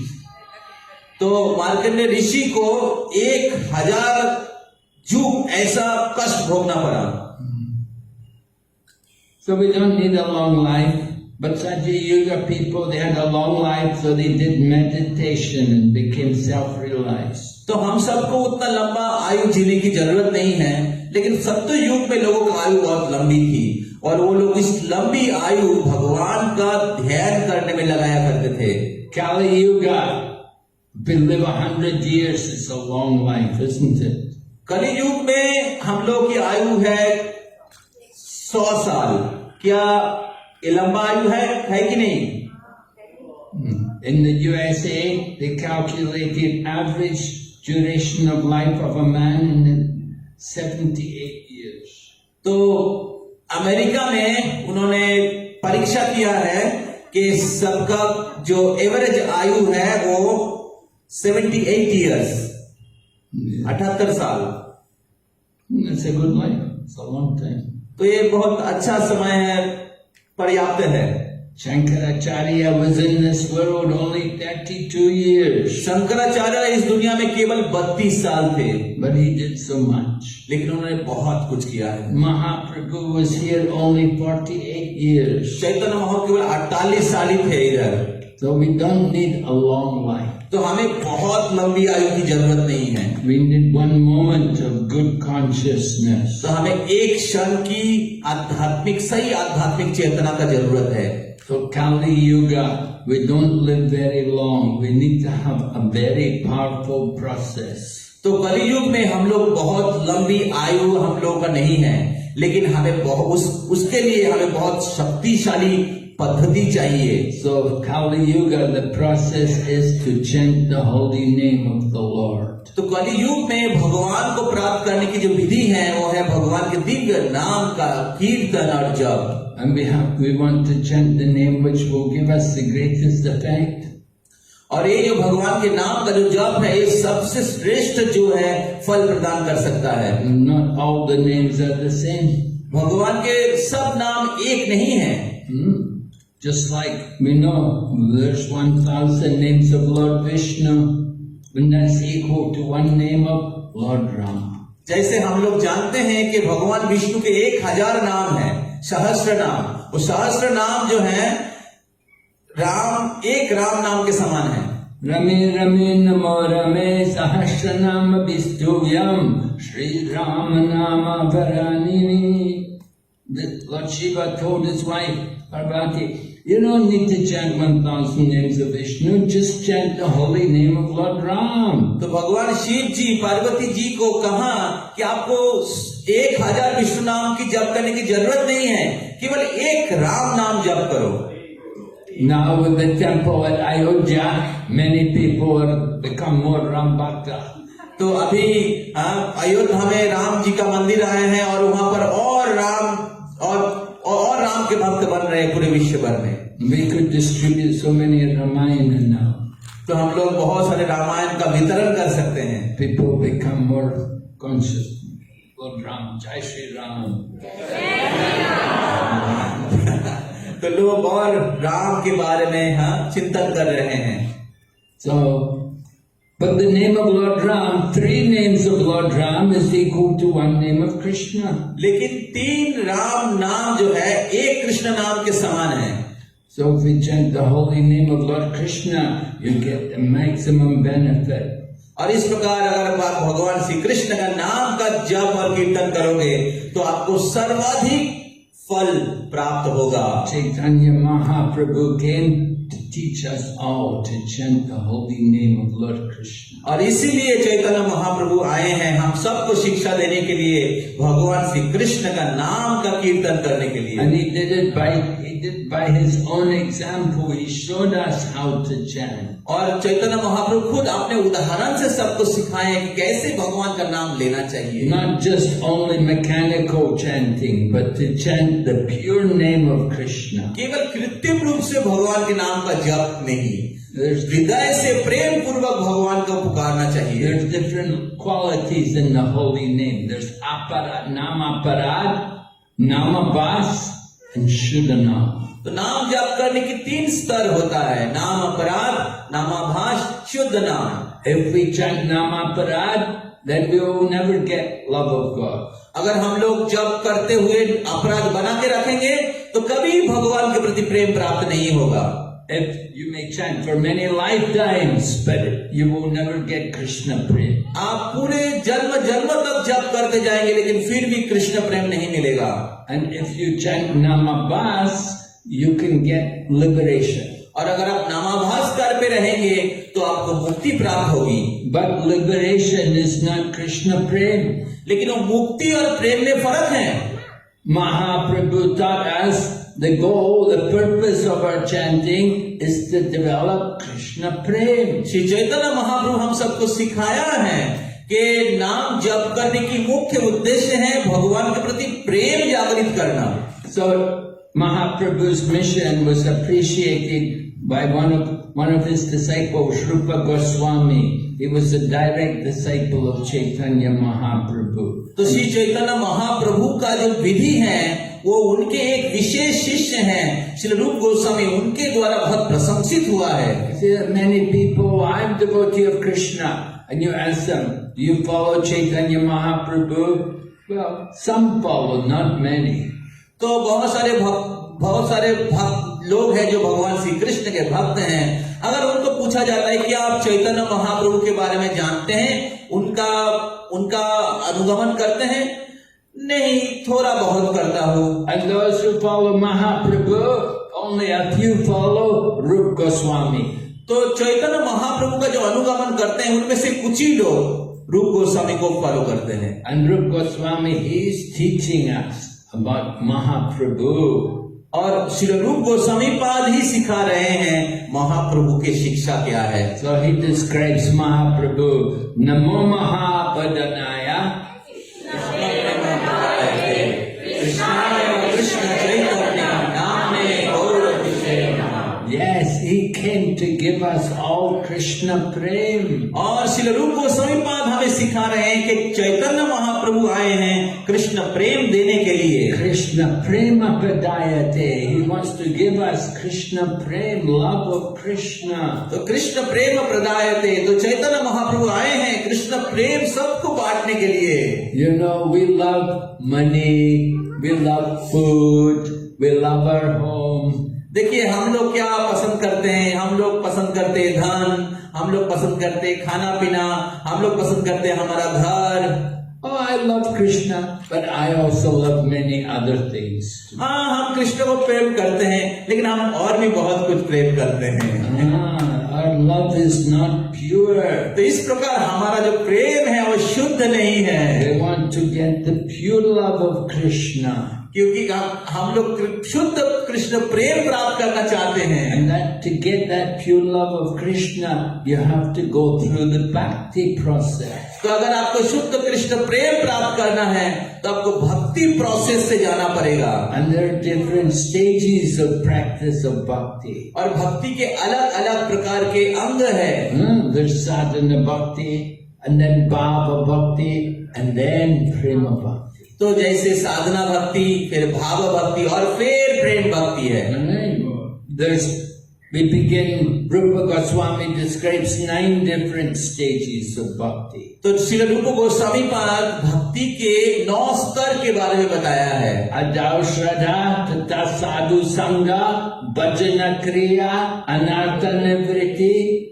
तो मार्कंडेय ऋषि को 1000 युग ऐसा कष्ट भोगना पड़ा। So we don't need a long life, but Satya Yuga people, they had a long life, so they did meditation and became self-realized. तो हम सबको उतना लंबा आयु जीने की जरूरत नहीं है, लेकिन सत्य युग में लोगों की आयु बहुत लंबी थी और वो लोग इस लंबी आयु भगवान का ध्यान करने में लगाया करते थे। Kali Yuga, we live 100 years, it's a long life, isn't it? कलि युग में हम लोग की आयु है 100 साल। क्या ये लंबा आयु है कि नहीं? In the USA, they calculated average duration of life of a man in 78 years. तो अमेरिका में उन्होंने परीक्षा किया है कि सबका जो एवरेज आयु है वो 78 इयर्स, 78 साल। It's a good life. It's a long time. तो ये बहुत अच्छा समय है, पर्याप्त है। Shankaracharya was in this world only 32 years. Shankaracharya इस दुनिया में केवल 32 साल थे, But he did so much. लेकिन उन्होंने बहुत कुछ किया है। Mahaprabhu was here only 48 years. Chaitanya Mahaprabhu केवल 48 साल ही थे इधर। So we don't need a long life. तो हमें बहुत लंबी आयु की जरूरत नहीं है। We need one moment of good consciousness. तो हमें एक क्षण की सही आध्यात्मिक चेतना का जरूरत है। So Kali Yuga, we don't live very long. We need to have a very powerful process. तो कलि युग में हम लोग बहुत लंबी आयु हम लोग का नहीं है, लेकिन हमें उसके लिए हमें बहुत शक्तिशाली पद्धति चाहिए। So Kali Yuga, the process is to chant the holy name of the Lord. तो कलि युग में भगवान को प्राप्त करने की जो विधि है वो है भगवान के दिव्य नाम का कीर्तन और जप। And we want to chant the name which will give us the greatest effect. और ये जो भगवान के नाम का जो जप है ये सबसे श्रेष्ठ जो है फल प्रदान कर सकता है। Not all the names are the same. भगवान के सब नाम एक नहीं है। Just like we know there's 1000 names of Lord Vishnu, and that's equal to one name of Lord Rama. जैसे हम लोग जानते हैं कि भगवान विष्णु के 1000 नाम है, सहस्त्र नाम। वो सहस्त्र नाम जो है एक राम नाम के समान है। Rame Rame Namo Rame Sahasra Nama Vistuyam Shri Rama Nama Varanini. Lord Shiva told his wife Parvati, you don't need to chant 1000 names of Vishnu, just chant the holy name of Lord Ram. तो भगवान शिव जी पार्वती जी को कहा कि आपको 1000 विष्णु नाम की जप करने की जरूरत नहीं है, केवल एक राम नाम जप करो। Now with the temple at Ayodhya, many people have become more Ram Bhakta. तो अभी अयोध्या में राम जी का मंदिर आए हैं और वहां पर और राम के भक्त बन रहे हैं पूरे विश्व भर में। We could distribute so many Ramayana now. तो हम लोग बहुत सारे रामायण का वितरण कर सकते हैं। People become more conscious. Lord Ram, Jai Shri Ram. तो लोग और राम के बारे में चिंतन कर रहे हैं। So, but the name of Lord Ram, 3 names of Lord Ram is equal to 1 name of Krishna. लेकिन 3 राम नाम जो है एक कृष्ण नाम के समान है। So if we chant the holy name of Lord Krishna, you get the maximum benefit. और इस प्रकार अगर आप भगवान श्री कृष्ण का नाम का जप और कीर्तन करोगे तो आपको सर्वाधिक फल प्राप्त होगा। Chaitanya Mahaprabhu came to teach us all to chant the holy name of Lord Krishna. और इसीलिए चैतन्य महाप्रभु आए हैं हम सबको शिक्षा देने के लिए, भगवान श्री कृष्ण का नाम का कीर्तन करने के लिए। And he did it by his own example. He showed us how to chant. और चैतन्य महाप्रभु खुद अपने उदाहरण से सबको सिखाए कि कैसे भगवान का नाम लेना चाहिए। Not just only mechanical chanting, but to chant the pure name of Krishna. केवल कृत्रिम रूप से भगवान के नाम का जप नहीं, हृदय से प्रेम पूर्वक भगवान को पुकारना चाहिए। There's different qualities in the holy name. There's namaparad, namabhas, and shuddhanam. तो नाम जप करने की 3 स्तर होता है, नाम अपराध, नामाभास, शुद्ध नाम। If we chant namaparad, then we will never get love of God. अगर हम लोग जप करते हुए अपराध बना के रखेंगे तो कभी भगवान के प्रति प्रेम प्राप्त नहीं होगा। If you may chant for many lifetimes, but you will never get Krishna prem. आप पूरे जन्म जन्म तक जप करते जाएंगे लेकिन फिर भी कृष्ण प्रेम नहीं मिलेगा। And if you chant namabhas, you can get liberation. और अगर आप नामाभास कर पे रहेंगे तो आपको मुक्ति प्राप्त होगी। But liberation is not Krishna prem. लेकिन वो मुक्ति और प्रेम में फर्क है। Mahaprabhu taught us the goal, the purpose of our chanting is to develop Krishna prem. Shri Chaitanya Mahaprabhu हम सबको सिखाया है कि नाम जप करने की मुख्य उद्देश्य है भगवान के प्रति प्रेम जागृत करना। So Mahaprabhu's mission was appreciated by one of his disciples, Rupa Goswami. He was a direct disciple of Chaitanya Mahaprabhu. तो श्री चैतन्य महाप्रभु का जो विधि है वो उनके एक विशेष शिष्य हैं, श्री रूप गोस्वामी, उनके द्वारा बहुत प्रशंसित हुआ है। See that many people, I'm devotee of Krishna, and you ask them, do you follow Chaitanya Mahaprabhu? Well, some follow, not many. तो बहुत सारे भक्त लोग हैं जो भगवान श्री कृष्ण के भक्त हैं। अगर उनको पूछा जाता है कि आप चैतन्य महाप्रभु के बारे में जानते हैं, उनका अनुगमन करते हैं? नहीं, थोड़ा बहुत करता हूँ। And those who follow Mahaprabhu, only a few follow Rupa Goswami. तो चैतन्य महाप्रभु का जो अनुगमन करते हैं उनमें से कुछ ही लोग रूप गोस्वामी को फॉलो करते हैं। And Rupa Goswami, he is teaching us about Mahaprabhu. और श्री रूप गोस्वामी पाद ही सिखा रहे हैं महाप्रभु की शिक्षा क्या है। So he describes Mahaprabhu, Namo Mahapadanaya, Krishna Chaitanya नामे गौर विषय। yes, he came to give us all Krishna prem. और श्री रूप गोस्वामी पाद हमें सिखा रहे हैं कि चैतन्य महाप्रभु आए हैं कृष्ण प्रेम देने के लिए। Krishna prema padayate. He wants to give us Krishna prem, love of Krishna. तो कृष्ण प्रेम प्रदायते, तो चैतन्य महाप्रभु आए हैं कृष्ण प्रेम सबको बांटने के लिए। You know, we love money, we love food, we love our home. देखिए हम लोग क्या पसंद करते हैं, हम लोग पसंद करते हैं धन, हम लोग पसंद करते हैं खाना पीना, हम लोग पसंद करते हैं हमारा घर। Oh, I love Krishna, but I also love many other things. हाँ, हम कृष्ण को प्रेम करते हैं लेकिन हम और भी बहुत कुछ प्रेम करते हैं। Our love is not pure. तो इस प्रकार हमारा जो प्रेम है वो शुद्ध नहीं है। We want to get the pure love of Krishna. क्योंकि हम लोग शुद्ध कृष्ण प्रेम प्राप्त करना चाहते हैं। And that to get that pure love of Krishna, you have to go through the bhakti process. तो अगर आपको शुद्ध कृष्ण प्रेम प्राप्त करना है तो आपको भक्ति प्रोसेस से जाना पड़ेगा। And there are different stages of practice of bhakti. और भक्ति के अलग अलग प्रकार के अंग है। There's sadhana bhakti, and then bhava bhakti, and then prema bhakti. तो जैसे साधना भक्ति, फिर भाव भक्ति और फिर प्रेम भक्ति है। There's We begin, Rupa Goswami describes 9 different stages of bhakti. तो श्री रूप गोस्वामी पाद भक्ति के 9 स्तर के बारे में बताया है। Adau Shraddha, Tata Sadhu Sangha, Bhajana Kriya, Anartha Nivritti.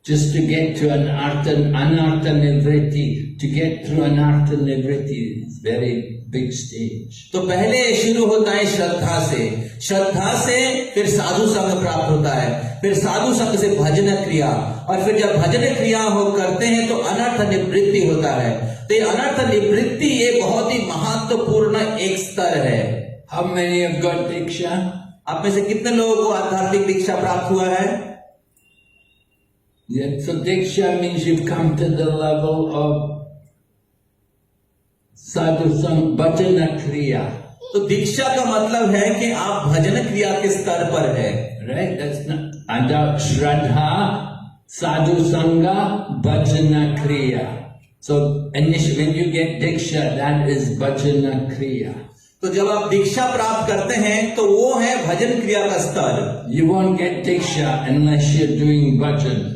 Just to get to Anartha Nivritti, to get through Anartha Nivritti is very big stage. तो पहले शुरू होता है श्रद्धा से, श्रद्धा से फिर साधु संग प्राप्त होता है, फिर साधु संग से भजन क्रिया, और फिर जब भजन क्रिया हो करते हैं तो अनर्थ निवृत्ति होता है। तो ये अनर्थ निवृत्ति ये बहुत ही महत्वपूर्ण एक स्तर है। How many have got Diksha? आप में से कितने लोगों को आध्यात्मिक दीक्षा प्राप्त हुआ है? Yeah, so Diksha means you've come to the level of Sadhu Sang Bhajana Kriya. तो दीक्षा का मतलब है कि आप भजन क्रिया के स्तर पर है। Right? That's not Adau Shraddha, Sadhu Sangha, Bhajana Kriya. So initially when you get Diksha, that is Bhajana Kriya. तो जब आप दीक्षा प्राप्त करते हैं तो वो है भजन क्रिया का स्तर। You won't get Diksha unless you're doing bhajan.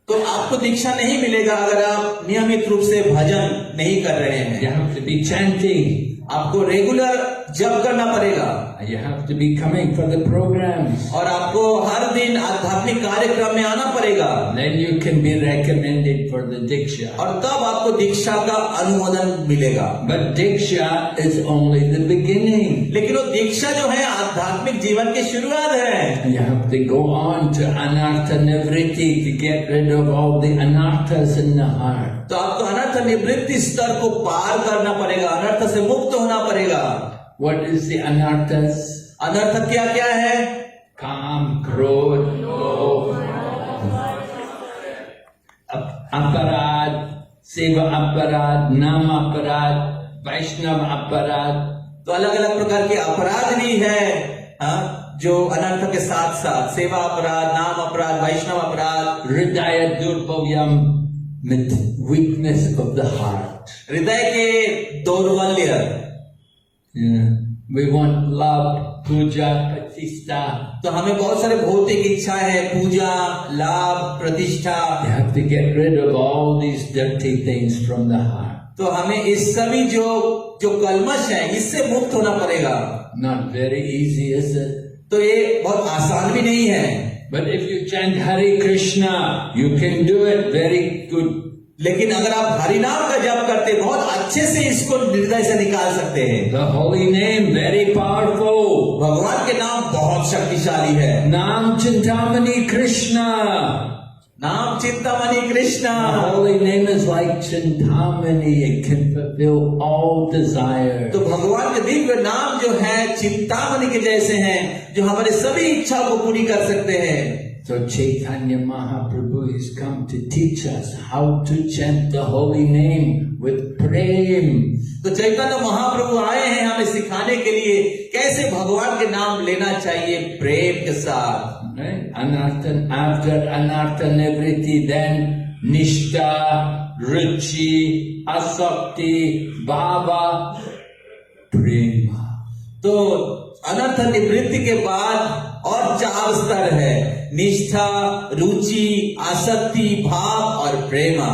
तो आपको दीक्षा नहीं मिलेगा अगर आप नियमित रूप से भजन नहीं कर रहे हैं। You have to be chanting. आपको रेगुलर जप करना पड़ेगा, You have to be coming for the programs. और आपको हर दिन आध्यात्मिक कार्यक्रम में आना पड़ेगा, Then you can be recommended for the Diksha. और तब आपको दीक्षा का अनुमोदन मिलेगा। But Diksha is only the beginning. लेकिन वो दीक्षा जो है आध्यात्मिक जीवन की शुरुआत है। You have to go on to Anartha Nivritti to get rid of all the anarthas in the heart. तो आपको अनर्थ निवृत्ति स्तर को पार करना पड़ेगा, अनर्थ से मुक्त होना पड़ेगा। What is the anarthas? अनर्थ क्या क्या है? Kam, Krodh, Lobh, Aparad, Seva Aparad, Nam Aparad, Vaishnava Aparad. तो अलग अलग प्रकार के अपराध भी है, हाँ, जो अनर्थ के साथ साथ सेवा अपराध, नाम अपराध, वैष्णव अपराध, Hridaya Durpavyam, with weakness of the heart. हृदय के दौर्बल्य। Yeah. We want love, puja, pratishtha. तो हमें बहुत सारे भौतिक इच्छा है, पूजा, लाभ, प्रतिष्ठा। You have to get rid of all these dirty things from the heart. तो हमें इस सभी जो कलमश है इससे मुक्त होना पड़ेगा। Not very easy, is it? तो ये बहुत आसान भी नहीं है, But if you chant Hare Krishna, you can do it very good. लेकिन अगर आप हरि नाम का जप करते बहुत अच्छे से इसको हृदय से निकाल सकते हैं। The holy name, very powerful. भगवान के नाम बहुत शक्तिशाली है। Nam Chintamani Krishna. नाम Chintamani Krishna. The holy name is like Chintamani. It can fulfill all desire. तो भगवान के दिव्य नाम जो है चिंतामणि के जैसे हैं, जो हमारे सभी इच्छा को पूरी कर सकते हैं। So Chaitanya Mahaprabhu has come to teach us how to chant the holy name with prem. तो चैतन्य महाप्रभु आए हैं हमें सिखाने के लिए कैसे भगवान के नाम लेना चाहिए प्रेम के साथ। Right? Anartha, after Anartha Nivritti, then Nishtha, Ruchi, Asakti, Bhava, Prema. तो अनर्थ निवृत्ति के बाद और 4 स्तर है, निष्ठा, रुचि, आसक्ति, भाव और प्रेमा।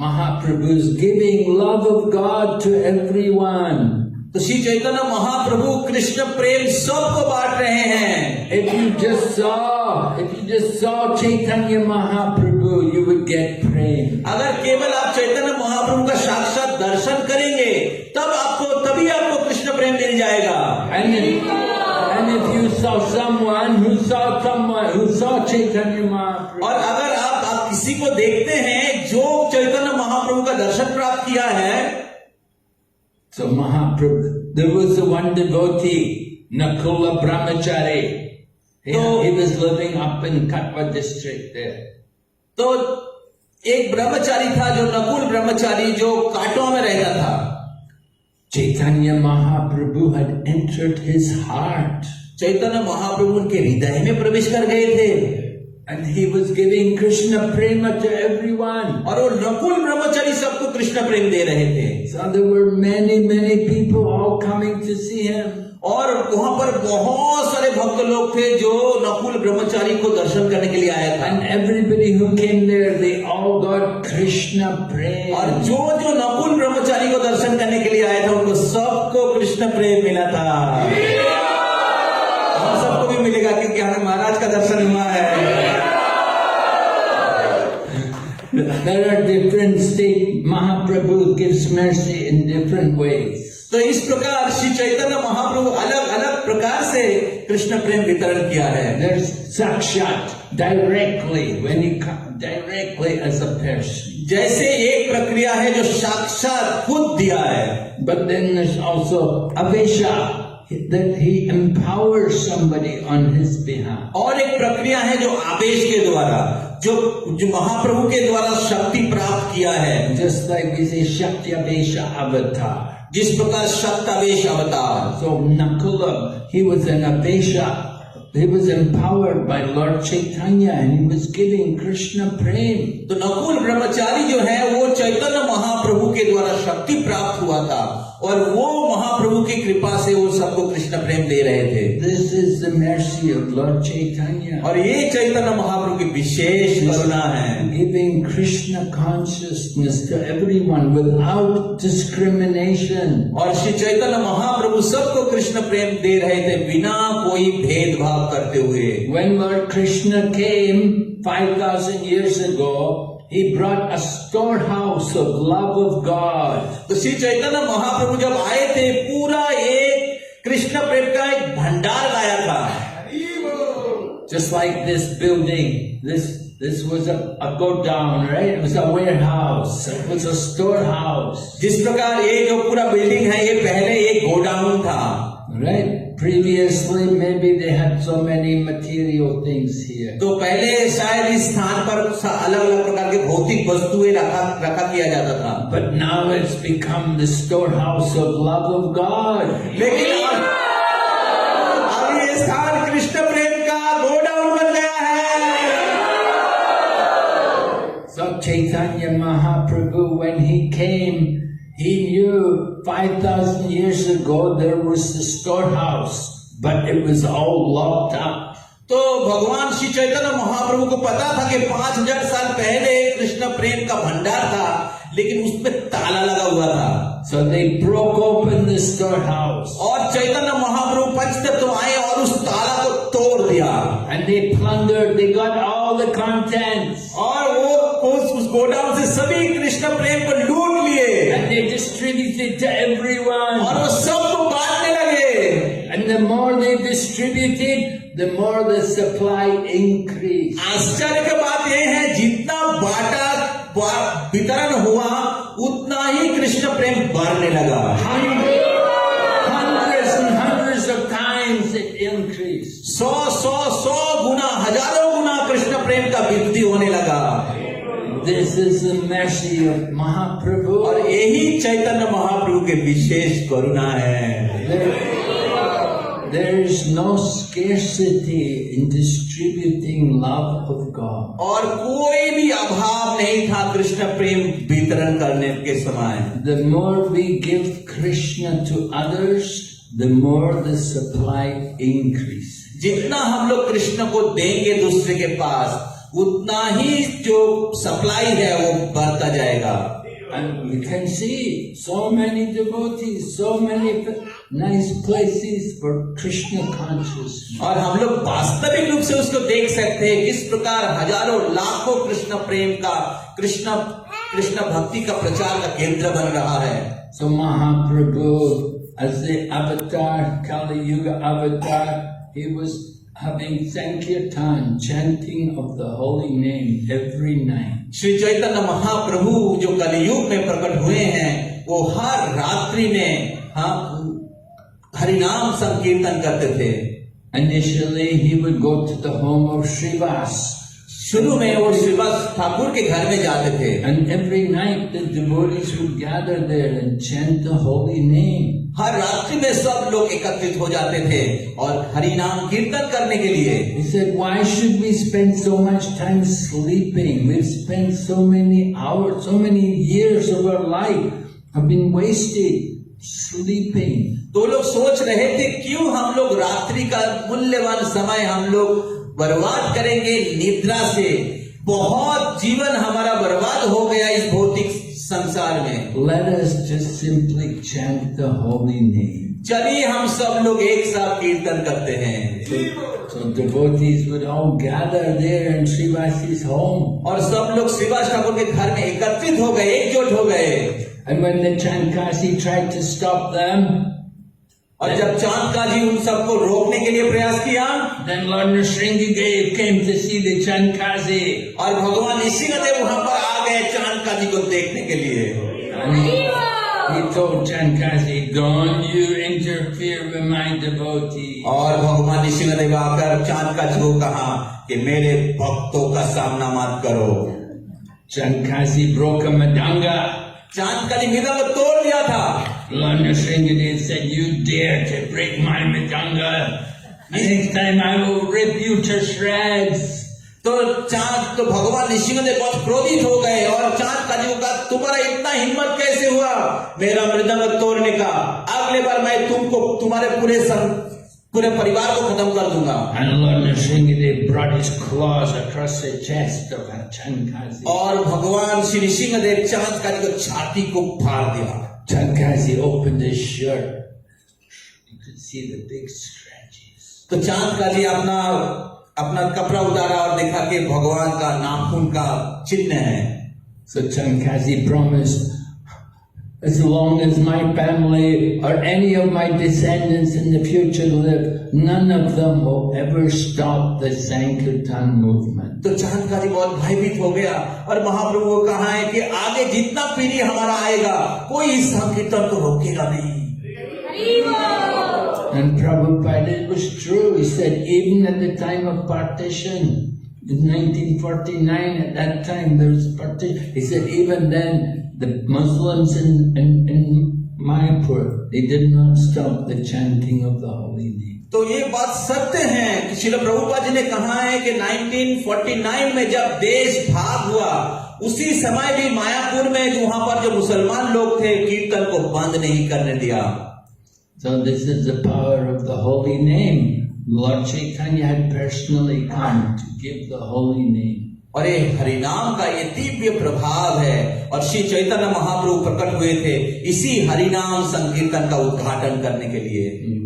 Mahaprabhu is giving love of God to everyone. तो श्री चैतन्य महाप्रभु कृष्ण प्रेम सबको बांट रहे हैं। If you just saw Chaitanya Mahaprabhu, you would get prem. अगर केवल आप चैतन्य महाप्रभु का साक्षात दर्शन करेंगे तभी आपको कृष्ण प्रेम मिल जाएगा। And if you saw someone who saw Chaitanya Mahaprabhu, और अगर आप किसी को देखते हैं जो चैतन्य महाप्रभु का दर्शन प्राप्त किया है, so Mahaprabhu, there was a one devotee, Nakula Brahmachari. He was living up in Katwa district there. तो एक ब्रह्मचारी था जो नकुल ब्रह्मचारी जो काटवा में रहता था। Chaitanya Mahaprabhu had entered his heart. Chaitanya Mahaprabhu उनके हृदय में प्रवेश कर गए थे। And he was giving Krishna prema to everyone. और वो नकुल ब्रह्मचारी सबको कृष्ण प्रेम दे रहे थे। So there were many people all coming to see him. और वहां पर बहुत सारे भक्त लोग थे जो नकुल ब्रह्मचारी को दर्शन करने के लिए आया था। And everybody who came there, they all got Krishna prema. और जो नकुल ब्रह्मचारी को दर्शन करने के लिए आया था उनको सबको कृष्ण प्रेम मिला था। हम सबको भी मिलेगा क्योंकि हमें महाराज का दर्शन हुआ है। There are different states. Mahaprabhu gives mercy in different ways. तो इस प्रकार श्री चैतन्य महाप्रभु अलग अलग प्रकार से कृष्ण प्रेम वितरण किया है। There's sakshat, directly, when he comes directly as a person. जैसे एक प्रक्रिया है जो साक्षात खुद दिया है। But then there's also avesha, that he empowers somebody on his behalf. और एक प्रक्रिया है जो आवेश के द्वारा, जो महाप्रभु के द्वारा शक्ति प्राप्त किया है। Just like we say Shakti Avesha Avatar. जिस प्रकार शक्तावेश अवतार। So Nakula, he was an Avesha. He was empowered by Lord Chaitanya and he was giving Krishna prem. तो नकुल ब्रह्मचारी जो है वो चैतन्य महाप्रभु के द्वारा शक्ति प्राप्त हुआ था और वो महाप्रभु की कृपा से वो सबको कृष्ण प्रेम दे रहे थे। This is the mercy of Lord Chaitanya. और ये चैतन्य महाप्रभु की विशेष करुणा है। Giving Krishna consciousness to everyone without discrimination. और श्री चैतन्य महाप्रभु सबको कृष्ण प्रेम दे रहे थे बिना कोई भेदभाव करते हुए। When Lord Krishna came 5,000 years ago, he brought a storehouse of love of God. तो श्री चैतन्य महाप्रभु जब आए थे पूरा एक कृष्ण प्रेम का एक भंडार लाया था। Just like this building, this was a go down, right? It was a warehouse. It was a storehouse. जिस प्रकार ये जो पूरा बिल्डिंग है ये पहले एक गोडाउन था, right? Previously, maybe they had so many material things here. तो पहले शायद इस स्थान पर अलग अलग प्रकार के भौतिक वस्तुएं रखा किया जाता था। But now it's become the storehouse of love of God. लेकिन अब ये स्थान कृष्ण प्रेम का गोडाउन बन गया है। So Chaitanya Mahaprabhu, when he came, he knew 5,000 years ago there was the storehouse, but it was all locked up. तो भगवान श्री चैतन्य महाप्रभु को पता था कि 5000 साल पहले कृष्ण प्रेम का भंडार था, लेकिन उसमें ताला लगा हुआ था। So they broke open the storehouse. और चैतन्य महाप्रभु पंचतत्व आए और उस ताला को तोड़ दिया। And they plundered, they got all the contents. और वो उस गोडाउन से सभी कृष्ण प्रेम को लूट लिए। And they distributed to everyone. और वो सबको बांटने लगे। And the more they distributed, the more the supply increased. आश्चर्य की बात यह है जितना बांटा वितरण हुआ उतना ही कृष्ण प्रेम बढ़ने लगा। Hundreds and hundreds of times it increased. 100 गुना, हजारों गुना कृष्ण प्रेम का वृद्धि होने लगा। This is the mercy of Mahaprabhu. और यही चैतन्य महाप्रभु के विशेष करुणा है। There is no scarcity in distributing love of God. और कोई भी अभाव नहीं था कृष्ण प्रेम वितरण करने के समय। The more we give Krishna to others, the more the supply increases. जितना हम लोग कृष्ण को देंगे दूसरे के पास उतना ही जो सप्लाई है वो बढ़ता जाएगा। And you can see so many devotees, so many nice places for Krishna consciousness. और हम लोग वास्तविक रूप से उसको देख सकते हैं किस प्रकार हजारों लाखों कृष्ण प्रेम का कृष्ण भक्ति का प्रचार का केंद्र बन रहा है। So Mahaprabhu, as the avatar, Kali Yuga avatar, he was having Sankirtan, chanting of the holy name every night. Shri Chaitanya Mahaprabhu जो कलियुग में प्रकट हुए हैं वो हर रात्रि में हरिनाम संकीर्तन करते थे। Initially he would go to the home of Srivas. शुरू में वो श्रीवास ठाकुर के घर में जाते थे। And every night the devotees would gather there and chant the holy name. हर रात्रि में सब लोग एकत्रित हो जाते थे और हरि नाम कीर्तन करने के लिए। He said, why should we spend so much time sleeping? We've spent so many hours, so many years of our life have been wasted sleeping. तो लोग सोच रहे थे क्यों हम लोग रात्रि का मूल्यवान समय हम लोग बर्बाद करेंगे निद्रा से। बहुत जीवन हमारा बर्बाद हो गया इस भौतिक संसार में। Let us just simply chant the holy name. चलिए हम सब लोग एक साथ कीर्तन करते हैं। So devotees would all gather there in Srivasi's home. और सब लोग श्रीवास ठाकुर के घर में एकत्रित हो गए, एकजुट हो गए। And when the Chankasi tried to stop them, और जब चांद का जी उन सबको रोकने के लिए प्रयास किया, then Lord Nrsingadev came to see the Chankasi. और भगवान नृसिंहदेव वहां पर आ गए चांद का जी को देखने के लिए। And he told Chankasi, don't you interfere with my devotee. और भगवान नृसिंहदेव आकर चांद का जी को कहा कि मेरे भक्तों का सामना मत करो। Chankasi broke a madanga. चांद का जी मृदंग तोड़ दिया था। Lord Nrsingadev said, you dare to break my madanga. Next time I will rip you to shreds. तो चांद तो भगवान नृसिंहदेव बहुत क्रोधित हो गए और चांद का जी को कहा तुम्हारा इतना हिम्मत कैसे हुआ मेरा मृदंग तोड़ने का। अगले बार मैं तुमको तुम्हारे पूरे परिवार को खत्म कर दूंगा। And Lord Nrsingadev brought his claws across the chest of Chankasi. और भगवान श्री नृसिंहदेव चांद का जी को छाती को फाड़ दिया। Chankasi opened his shirt. You could see the big scratches. तो चांद का जी अपना कपड़ा उतारा और देखा कि भगवान का नाखून का चिन्ह है। So Chankasi promised, as long as my family or any of my descendants in the future live, none of them will ever stop the Sankirtan movement. तो चांद का जी बहुत भयभीत हो गया और महाप्रभु को कहा है कि आगे जितना पीढ़ी हमारा आएगा कोई इस संकीर्तन को रोकेगा नहीं। And Prabhupada, it was true. He said, even at the time of partition, in 1949, at that time there was partition. He said, even then, the Muslims in Mayapur, they did not stop the chanting of the holy name. तो ये बात सत्य है कि श्रील प्रभुपाद जी ने कहा है कि 1949 में जब देश भाग हुआ उसी समय भी मायापुर में वहां पर जो मुसलमान लोग थे कीर्तन को बंद नहीं करने दिया। So this is the power of the holy name. Lord Chaitanya had personally come to give the holy name. और ये हरिनाम का ये दिव्य प्रभाव है और श्री चैतन्य महाप्रभु प्रकट हुए थे इसी हरिनाम संकीर्तन का उद्घाटन करने के लिए।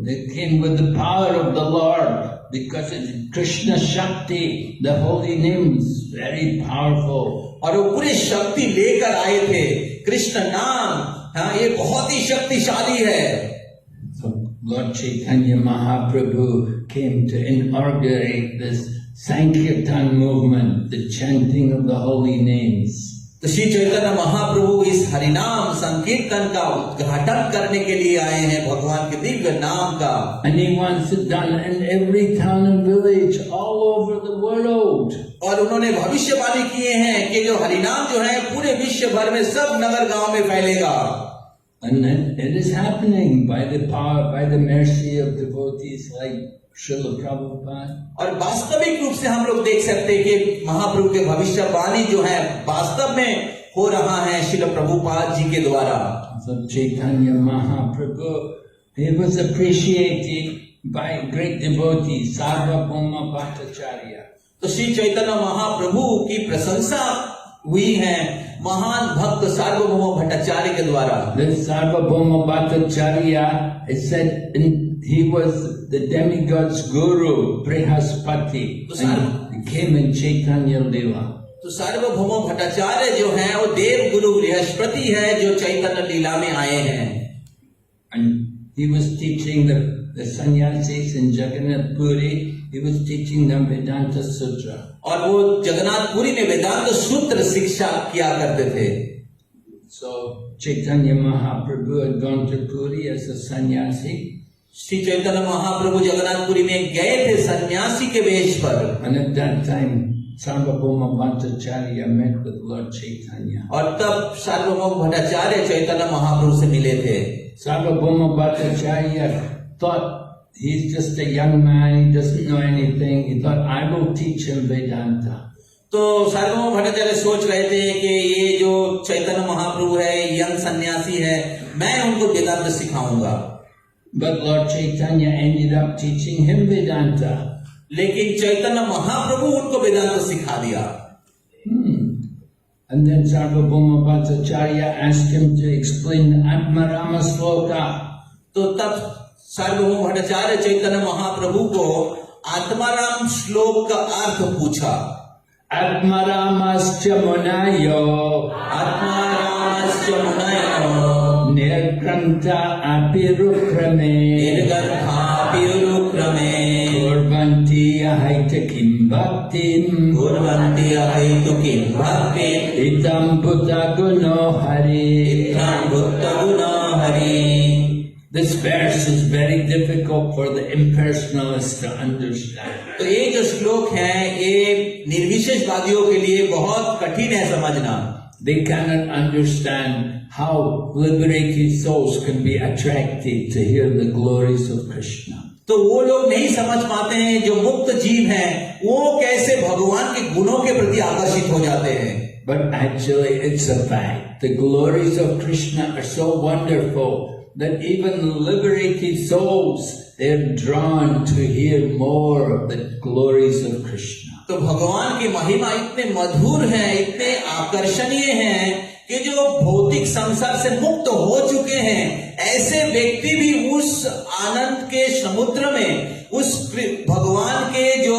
They came with the power of the Lord because it's Krishna Shakti. The holy name is very powerful. और वो पूरी शक्ति लेकर आए थे। कृष्ण नाम हाँ ये बहुत ही शक्तिशाली है। So Lord Chaitanya Mahaprabhu came to inaugurate this Sankirtan movement, the chanting of the holy names. तो श्री चैतन्य महाप्रभु इस हरिनाम संकीर्तन का उद्घाटन करने के लिए आए हैं भगवान के दिव्य नाम का। And he wants it done in every town and village all over the world. और उन्होंने भविष्यवाणी किए हैं कि जो हरिनाम जो है पूरे विश्व भर में सब नगर गांव में फैलेगा। And it is happening by the power, by the mercy of devotees like Srila Prabhupada. और वास्तविक रूप से हम लोग देख सकते हैं कि महाप्रभु के भविष्यवाणी जो है वास्तव में हो रहा है श्रील प्रभुपाद जी के द्वारा। So Chaitanya Mahaprabhu, he was appreciated by great devotees, Sarvabhauma Bhattacharya. तो श्री चैतन्य महाप्रभु की प्रशंसा हुई है महान भक्त सार्वभौम भट्टाचार्य के द्वारा। This Sarvabhauma Bhattacharya is said he was the demigod's guru, Brihaspati, and he came in Chaitanya Leela. तो सार्वभौम भट्टाचार्य जो है वो देव गुरु बृहस्पति है जो चैतन्य लीला में आए हैं। And he was teaching the sannyasis in Jagannath Puri. He was teaching them Vedanta Sutra. और वो जगन्नाथपुरी में वेदांत सूत्र शिक्षा किया करते थे। So Chaitanya Mahaprabhu had gone to Puri as a sannyasi. Shri Chaitanya Mahaprabhu Jagannathpuri में गए थे सन्यासी के वेश पर। And at that time, Sarvabhauma Bhattacharya met with Lord Chaitanya. और तब सार्वभौम भट्टाचार्य चैतन्य महाप्रभु से मिले थे। Sarvabhauma Bhattacharya thought he's just a young man, he doesn't know anything. He thought, I will teach him Vedanta. तो सार्वभौम भट्टाचार्य सोच रहे थे कि ये जो चैतन्य महाप्रभु है, यंग सन्यासी है, मैं उनको वेदांत सिखाऊंगा। But Lord Chaitanya ended up teaching him Vedanta. लेकिन चैतन्य महाप्रभु उनको वेदांत सिखा दिया। And then Sarvabhauma Bhattacharya asked him to explain the Atmarama sloka. तो तब सार्वभौम भट्टाचार्य चैतन्य महाप्रभु को आत्माराम श्लोक का अर्थ पूछा। Atmaramascha munayo आत्मारामस्य मुनयो nirgranta apirukrame निर्गर्भापिरुक्रमे kurvanti ahaitakim bhaktim कुर्वन्ति अहैतुकीं भक्तिं itam buddha guno hari. इत्थं बुद्धगुणो Hari. This verse is very difficult for the impersonalists to understand. तो ये जो श्लोक है ये निर्विशेषवादियों के लिए बहुत कठिन है समझना। They cannot understand how liberated souls can be attracted to hear the glories of Krishna. तो वो लोग नहीं समझ पाते हैं जो मुक्त जीव हैं वो कैसे भगवान के गुणों के प्रति आकर्षित हो जाते हैं। But actually it's a fact. The glories of Krishna are so wonderful that even liberated souls, they're drawn to hear more of the glories of Krishna. तो भगवान की महिमा इतने मधुर है, इतने आकर्षणीय है कि जो भौतिक संसार से मुक्त हो चुके हैं ऐसे व्यक्ति भी उस आनंद के समुद्र में उस भगवान के जो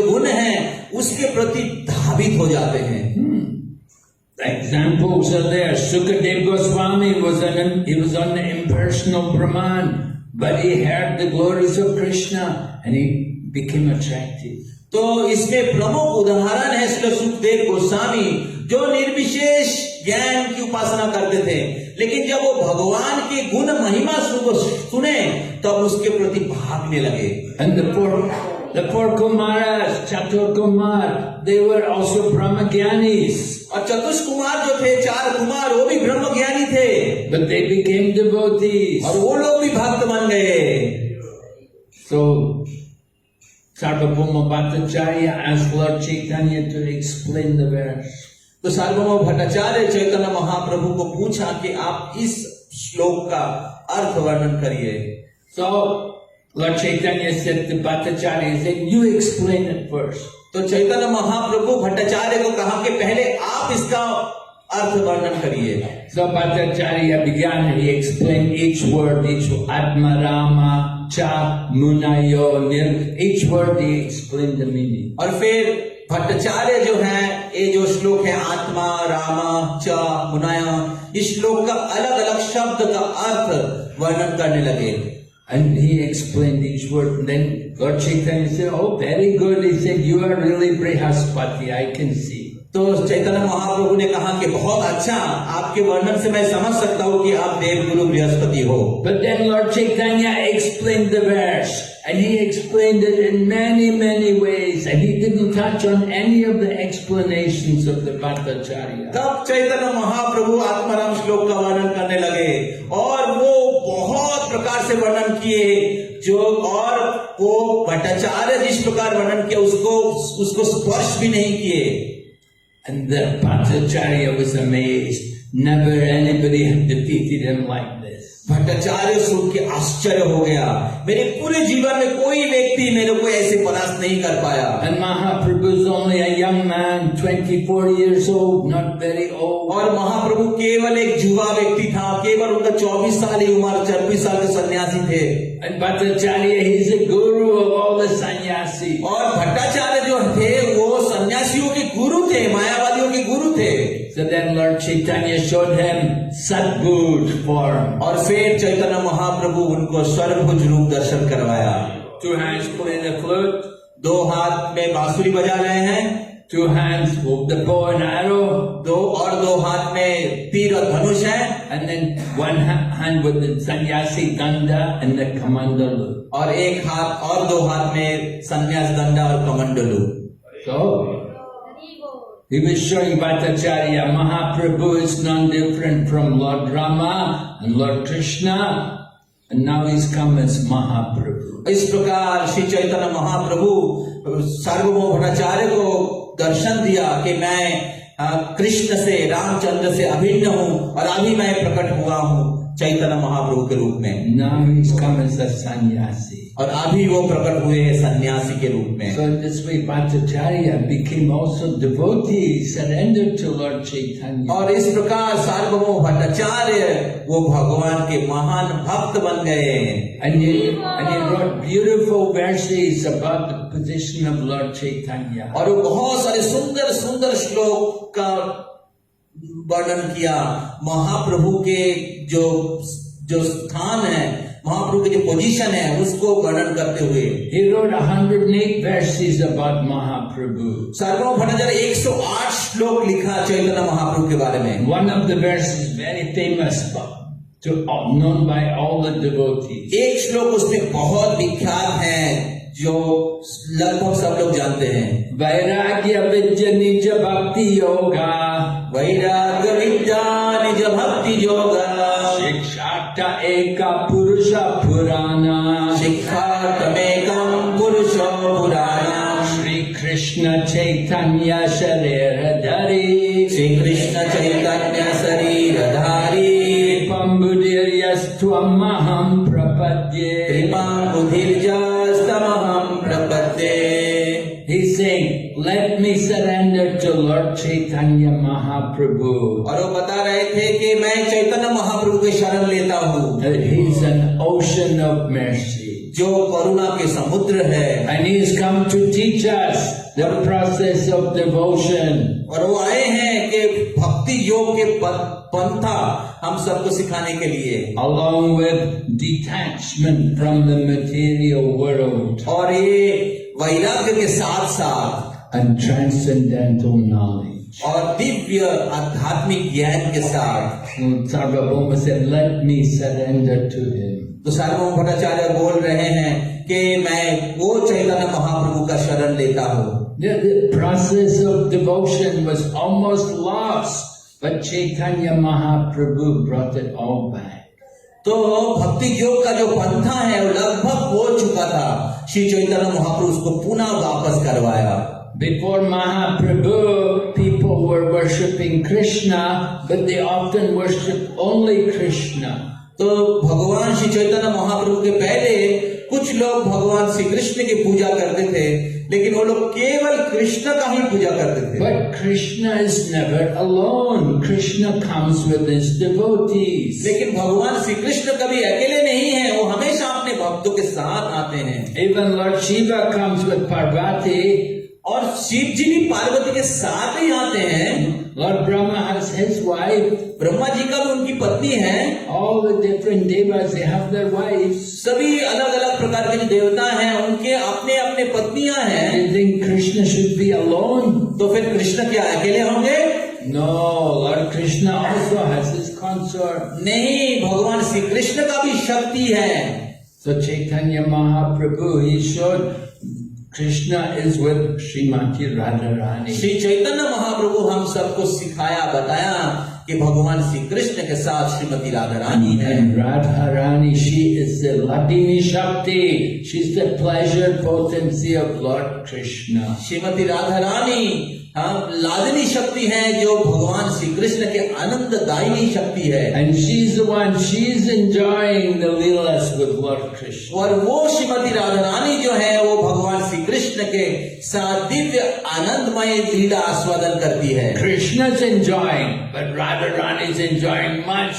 गुण हैं उसके प्रति धावित हो जाते हैं। Examples are there. Sukadeva Goswami was on the impersonal Brahman, but he heard the glories of Krishna and he became attracted. तो इसमें प्रमुख उदाहरण है श्री सुखदेव गोस्वामी जो निर्विशेष ज्ञान की उपासना करते थे, लेकिन जब वो भगवान के गुण महिमा सुने तब उसके प्रति भागने लगे। And the four Kumaras, Chatur Kumar, they were also Brahmagyanis. और चतुष कुमार जो थे, चार कुमार, वो भी ब्रह्म ज्ञानी थे। But they became devotees. और वो लोग भी भक्त बन गए। So Sarvabhauma Bhattacharya asked Lord Chaitanya to explain the verse. तो सार्वभौम भट्टाचार्य चैतन्य महाप्रभु को पूछा कि आप इस श्लोक का अर्थ वर्णन करिए। So Lord Chaitanya said to Bhattacharya, he said, you explain it first. तो चैतन्य महाप्रभु भट्टाचार्य को कहा कि पहले आप इसका अर्थ वर्णन करिए। So Bhattacharya began, he explained each word, each Atma Rama, Cha, Munayo, Nir, each word he explained the meaning. और फिर भट्टाचार्य जो है ये जो श्लोक है आत्मा रामा च मुनाया, इस श्लोक का अलग अलग शब्द का अर्थ वर्णन करने लगे। And he explained each word. And then Lord Chaitanya said, oh, very good. He said, you are really Brihaspati, I can see. तो चैतन्य महाप्रभु ने कहा कि बहुत अच्छा, आपके वर्णन से मैं समझ सकता हूँ कि आप देवगुरु बृहस्पति हो। But then Lord Chaitanya explained the verse, and he explained it in many ways, and he didn't touch on any of the explanations of the Bhattacharya. तब चैतन्य महाप्रभु आत्माराम श्लोक का वर्णन करने लगे और वो बहुत प्रकार से वर्णन किए जो, और वो भट्टाचार्य जिस प्रकार वर्णन किया उसको स्पर्श भी नहीं किए। And the Bhattacharya was amazed. Never anybody had defeated him like this. Bhattacharya सुन के आश्चर्य हो गया, मेरे पूरे जीवन में कोई व्यक्ति मेरे को ऐसे परास्त नहीं कर पाया। And Mahaprabhu is only a young man, 24 years old, not very old. और महाप्रभु केवल एक युवा व्यक्ति था, केवल उनका 24 साल ही उम्र, 24 साल के सन्यासी थे। And Bhattacharya, he is a guru of all the sannyasis. और भट्टाचार्य जो थे वो सन्यासियों के गुरु थे, मायावादियों के गुरु थे। So then Lord Chaitanya showed him Sadbhuj form. और फिर चैतन्य महाप्रभु उनको सर्वभुज रूप दर्शन करवाया। 2 hands playing the flute, 2 हाथ में बांसुरी बजा रहे हैं, 2 hands hold the bow and arrow, 2 हाथ में तीर और धनुष है, and then 1 hand with the sannyasi danda and the kamandalu. और 1 हाथ और 2 हाथ में संन्यास दंडा और कमंडलू। So He was showing Bhattacharya Mahaprabhu is none different from Lord Rama and Lord Krishna, and now he's come as Mahaprabhu. इस प्रकार श्री चैतन्य महाप्रभु सार्वभौम भट्टाचार्य को दर्शन दिया कि मैं कृष्ण से, रामचंद्र से अभिन्न हूँ और अभी मैं प्रकट हुआ हूँ चैतन्य महाप्रभु के रूप में। Now he's come as a sannyasi. और अभी वो प्रकट हुए हैं सन्यासी के रूप में। So in this way Bhattacharya became also devotee, surrendered to Lord Chaitanya. और इस प्रकार सार्वभौम भट्टाचार्य वो भगवान के महान भक्त बन गए। And he wrote beautiful verses about the position of Lord Chaitanya. और वो बहुत सारे सुंदर सुंदर श्लोक का वर्णन किया महाप्रभु के जो स्थान है, महाप्रभु की जो पोजीशन है उसको वर्णन करते हुए। He wrote 108 verses about Mahaprabhu. सार्वभौम भट्टाचार्य 108 श्लोक लिखा चैतन्य महाप्रभु के बारे में। One of the verses very famous, known by all the devotees. एक श्लोक उसमें बहुत विख्यात है जो लगभग सब लोग जानते हैं। वैराग्य विद्या निज भक्ति योगा, वैराग्य विद्या निज भक्ति योगा, शिक्षार्थ एक पुरुष पुराना, शिक्षार्थमेकं पुरुष पुराना, श्री कृष्ण चैतन्य शरीरधारी, श्री कृष्ण चैतन्य शरीरधारी, कृपम्बुधिर्यस्त्वमहं प्रपद्ये, कृपाम्बुधिर्यस्त्वमहं प्रपद्ये। He's saying, let me surrender to Lord Chaitanya Mahaprabhu. और वो बता रहे थे कि मैं चैतन्य महाप्रभु के शरण लेता हूँ। He's an ocean of mercy. जो करुणा के समुद्र है। And he's come to teach us the process of devotion. और वो आए हैं कि भक्ति योग के पंथा हम सबको सिखाने के लिए। Along with detachment from the material world. और ये वैराग्य के साथ साथ and transcendental knowledge. और दिव्य आध्यात्मिक ज्ञान के साथ। Sarvabhauma said, let me surrender to him. तो सार्वभौम भट्टाचार्य बोल रहे हैं कि मैं वो चैतन्य महाप्रभु का शरण लेता हूँ। The process of devotion was almost lost, but Chaitanya Mahaprabhu brought it all back. तो भक्ति योग का जो पंथा है वो लगभग हो चुका था, श्री चैतन्य महाप्रभु उसको पुनः वापस करवाया। Before Mahaprabhu, people were worshipping Krishna, but they often worshipped only Krishna. तो भगवान श्री चैतन्य महाप्रभु के पहले कुछ लोग भगवान श्री कृष्ण की पूजा करते थे, लेकिन वो लोग केवल कृष्ण का ही पूजा करते थे। But Krishna is never alone. Krishna comes with his devotees. लेकिन भगवान श्री कृष्ण कभी अकेले नहीं है, वो हमेशा अपने भक्तों के साथ आते हैं। Even Lord Shiva comes with Parvati. और शिव जी भी पार्वती के साथ ही आते हैं। Lord Brahma has his wife. Brahma ji का भी उनकी पत्नी है। All the different devas, they have their wives. सभी अलग अलग प्रकार के जो देवता हैं उनके अपने अपने पत्नियां हैं। You think Krishna should be alone? तो फिर कृष्ण क्या अकेले होंगे? No, Lord Krishna also has his consort. नहीं, भगवान श्री कृष्ण का भी शक्ति है। So Chaitanya Mahaprabhu, he showed Krishna is with Srimati Radharani. Shri Chaitanya Mahaprabhu हम सबको सिखाया बताया कि भगवान श्री कृष्ण के साथ श्रीमती राधा रानी है। And Radharani, she is the Ladini Shakti. She's the pleasure potency of Lord Krishna. Shrimati Radha Rani Ladini शक्ति है जो भगवान श्री कृष्ण के आनंददायिनी शक्ति है। And she's the one, she's enjoying the leelas with Lord Krishna. और वो श्रीमती राधा रानी जो है वो भगवान श्री कृष्ण के साथ दिव्य आनंदमय लीला आस्वादन करती है। Krishna's enjoying, but Radharani is enjoying much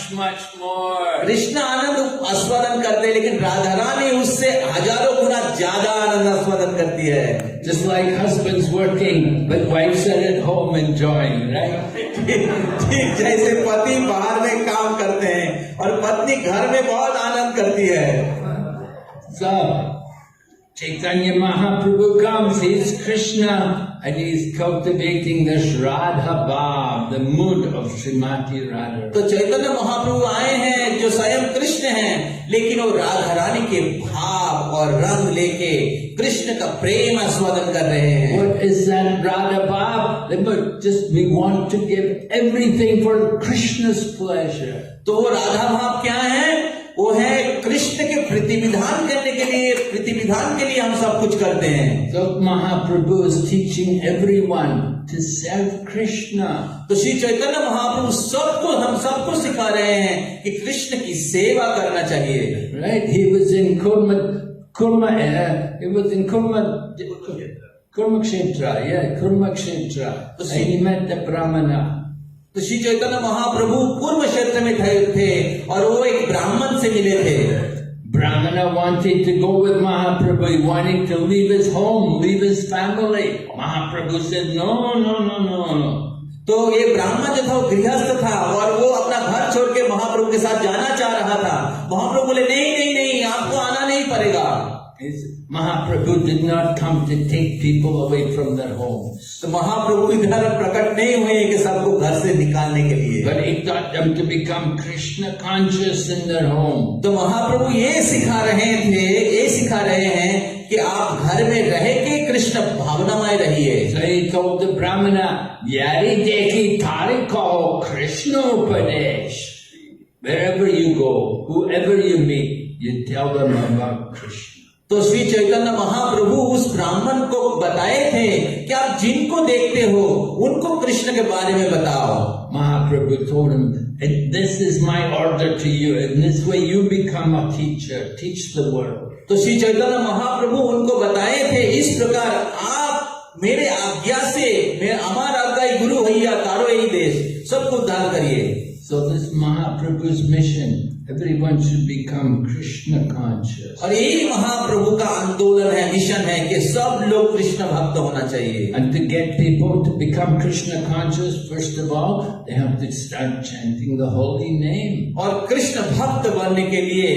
more. Krishna आनंद आस्वादन करते हैं, लेकिन राधा रानी उससे हजारों गुना ज्यादा आनंद आस्वादन करती है। Just like husbands working, but wives are at home enjoying, right? ठीक जैसे पति बाहर में काम करते हैं और पत्नी घर में बहुत आनंद करती है। So Chaitanya Mahaprabhu comes, he's Krishna, and he's cultivating this Radha Bhav, the mood of Srimati Radha. तो चैतन्य महाप्रभु आए हैं जो स्वयं कृष्ण हैं, लेकिन वो राधा रानी के भाव भाव और रंग लेके कृष्ण का प्रेम आस्वादन कर रहे हैं। What is that Radha Bhav? Just we want to give everything for Krishna's pleasure. तो वो राधा भाव क्या है? वो है कृष्ण के प्रतिविधान करने के लिए, प्रतिविधान के लिए हम सब कुछ करते हैं। So Mahaprabhu is teaching everyone to serve Krishna. तो श्री चैतन्य महाप्रभु सबको, हम सबको सिखा रहे हैं कि कृष्ण की सेवा करना चाहिए। Right? He was in Kurmakshetra. Yeah, Kurmakshetra. And he met the Brahmana. तो श्री चैतन्य महाप्रभु पूर्व क्षेत्र में थे और वो एक ब्राह्मण से मिले थे। Brahmana wanted to go with Mahaprabhu. He wanted to leave his home, leave his family. Mahaprabhu said, no, no, no, no, no. तो ये ब्राह्मण जो था वो गृहस्थ था और वो अपना घर छोड़ के महाप्रभु के साथ जाना चाह रहा था। महाप्रभु बोले नहीं नहीं नहीं, आपको आना नहीं पड़ेगा। Mahaprabhu did not come to take people away from their homes. तो महाप्रभु इधर प्रकट नहीं हुए कि सबको घर से निकालने के लिए, But he taught them to become Krishna conscious in their home. तो महाप्रभु ये सिखा रहे हैं कि आप घर में रह के कृष्ण भावनामय रहिए। So he told the Brahmana, Yari dekhi thari kaho Krishna upadesh. Wherever you go, whoever you meet, you tell them about Krishna. तो श्री चैतन्य महाप्रभु उस ब्राह्मण को बताए थे कि आप जिनको देखते हो उनको कृष्ण के बारे में बताओ। Mahaprabhu told him, this is my order to you. In this way you become a teacher. Teach the world. तो श्री चैतन्य महाप्रभु उनको बताए थे इस प्रकार, आप मेरे आज्ञा से, मैं अमर आज्ञा गुरु भैया तारो यही देश, सबको उद्धार करिए। So this Mahaprabhu's mission, everyone should become Krishna conscious. और यही महाप्रभु का आंदोलन है, मिशन है कि सब लोग कृष्ण भक्त होना चाहिए। And to get people to become Krishna conscious, first of all, they have to start chanting the holy name. और कृष्ण भक्त बनने के लिए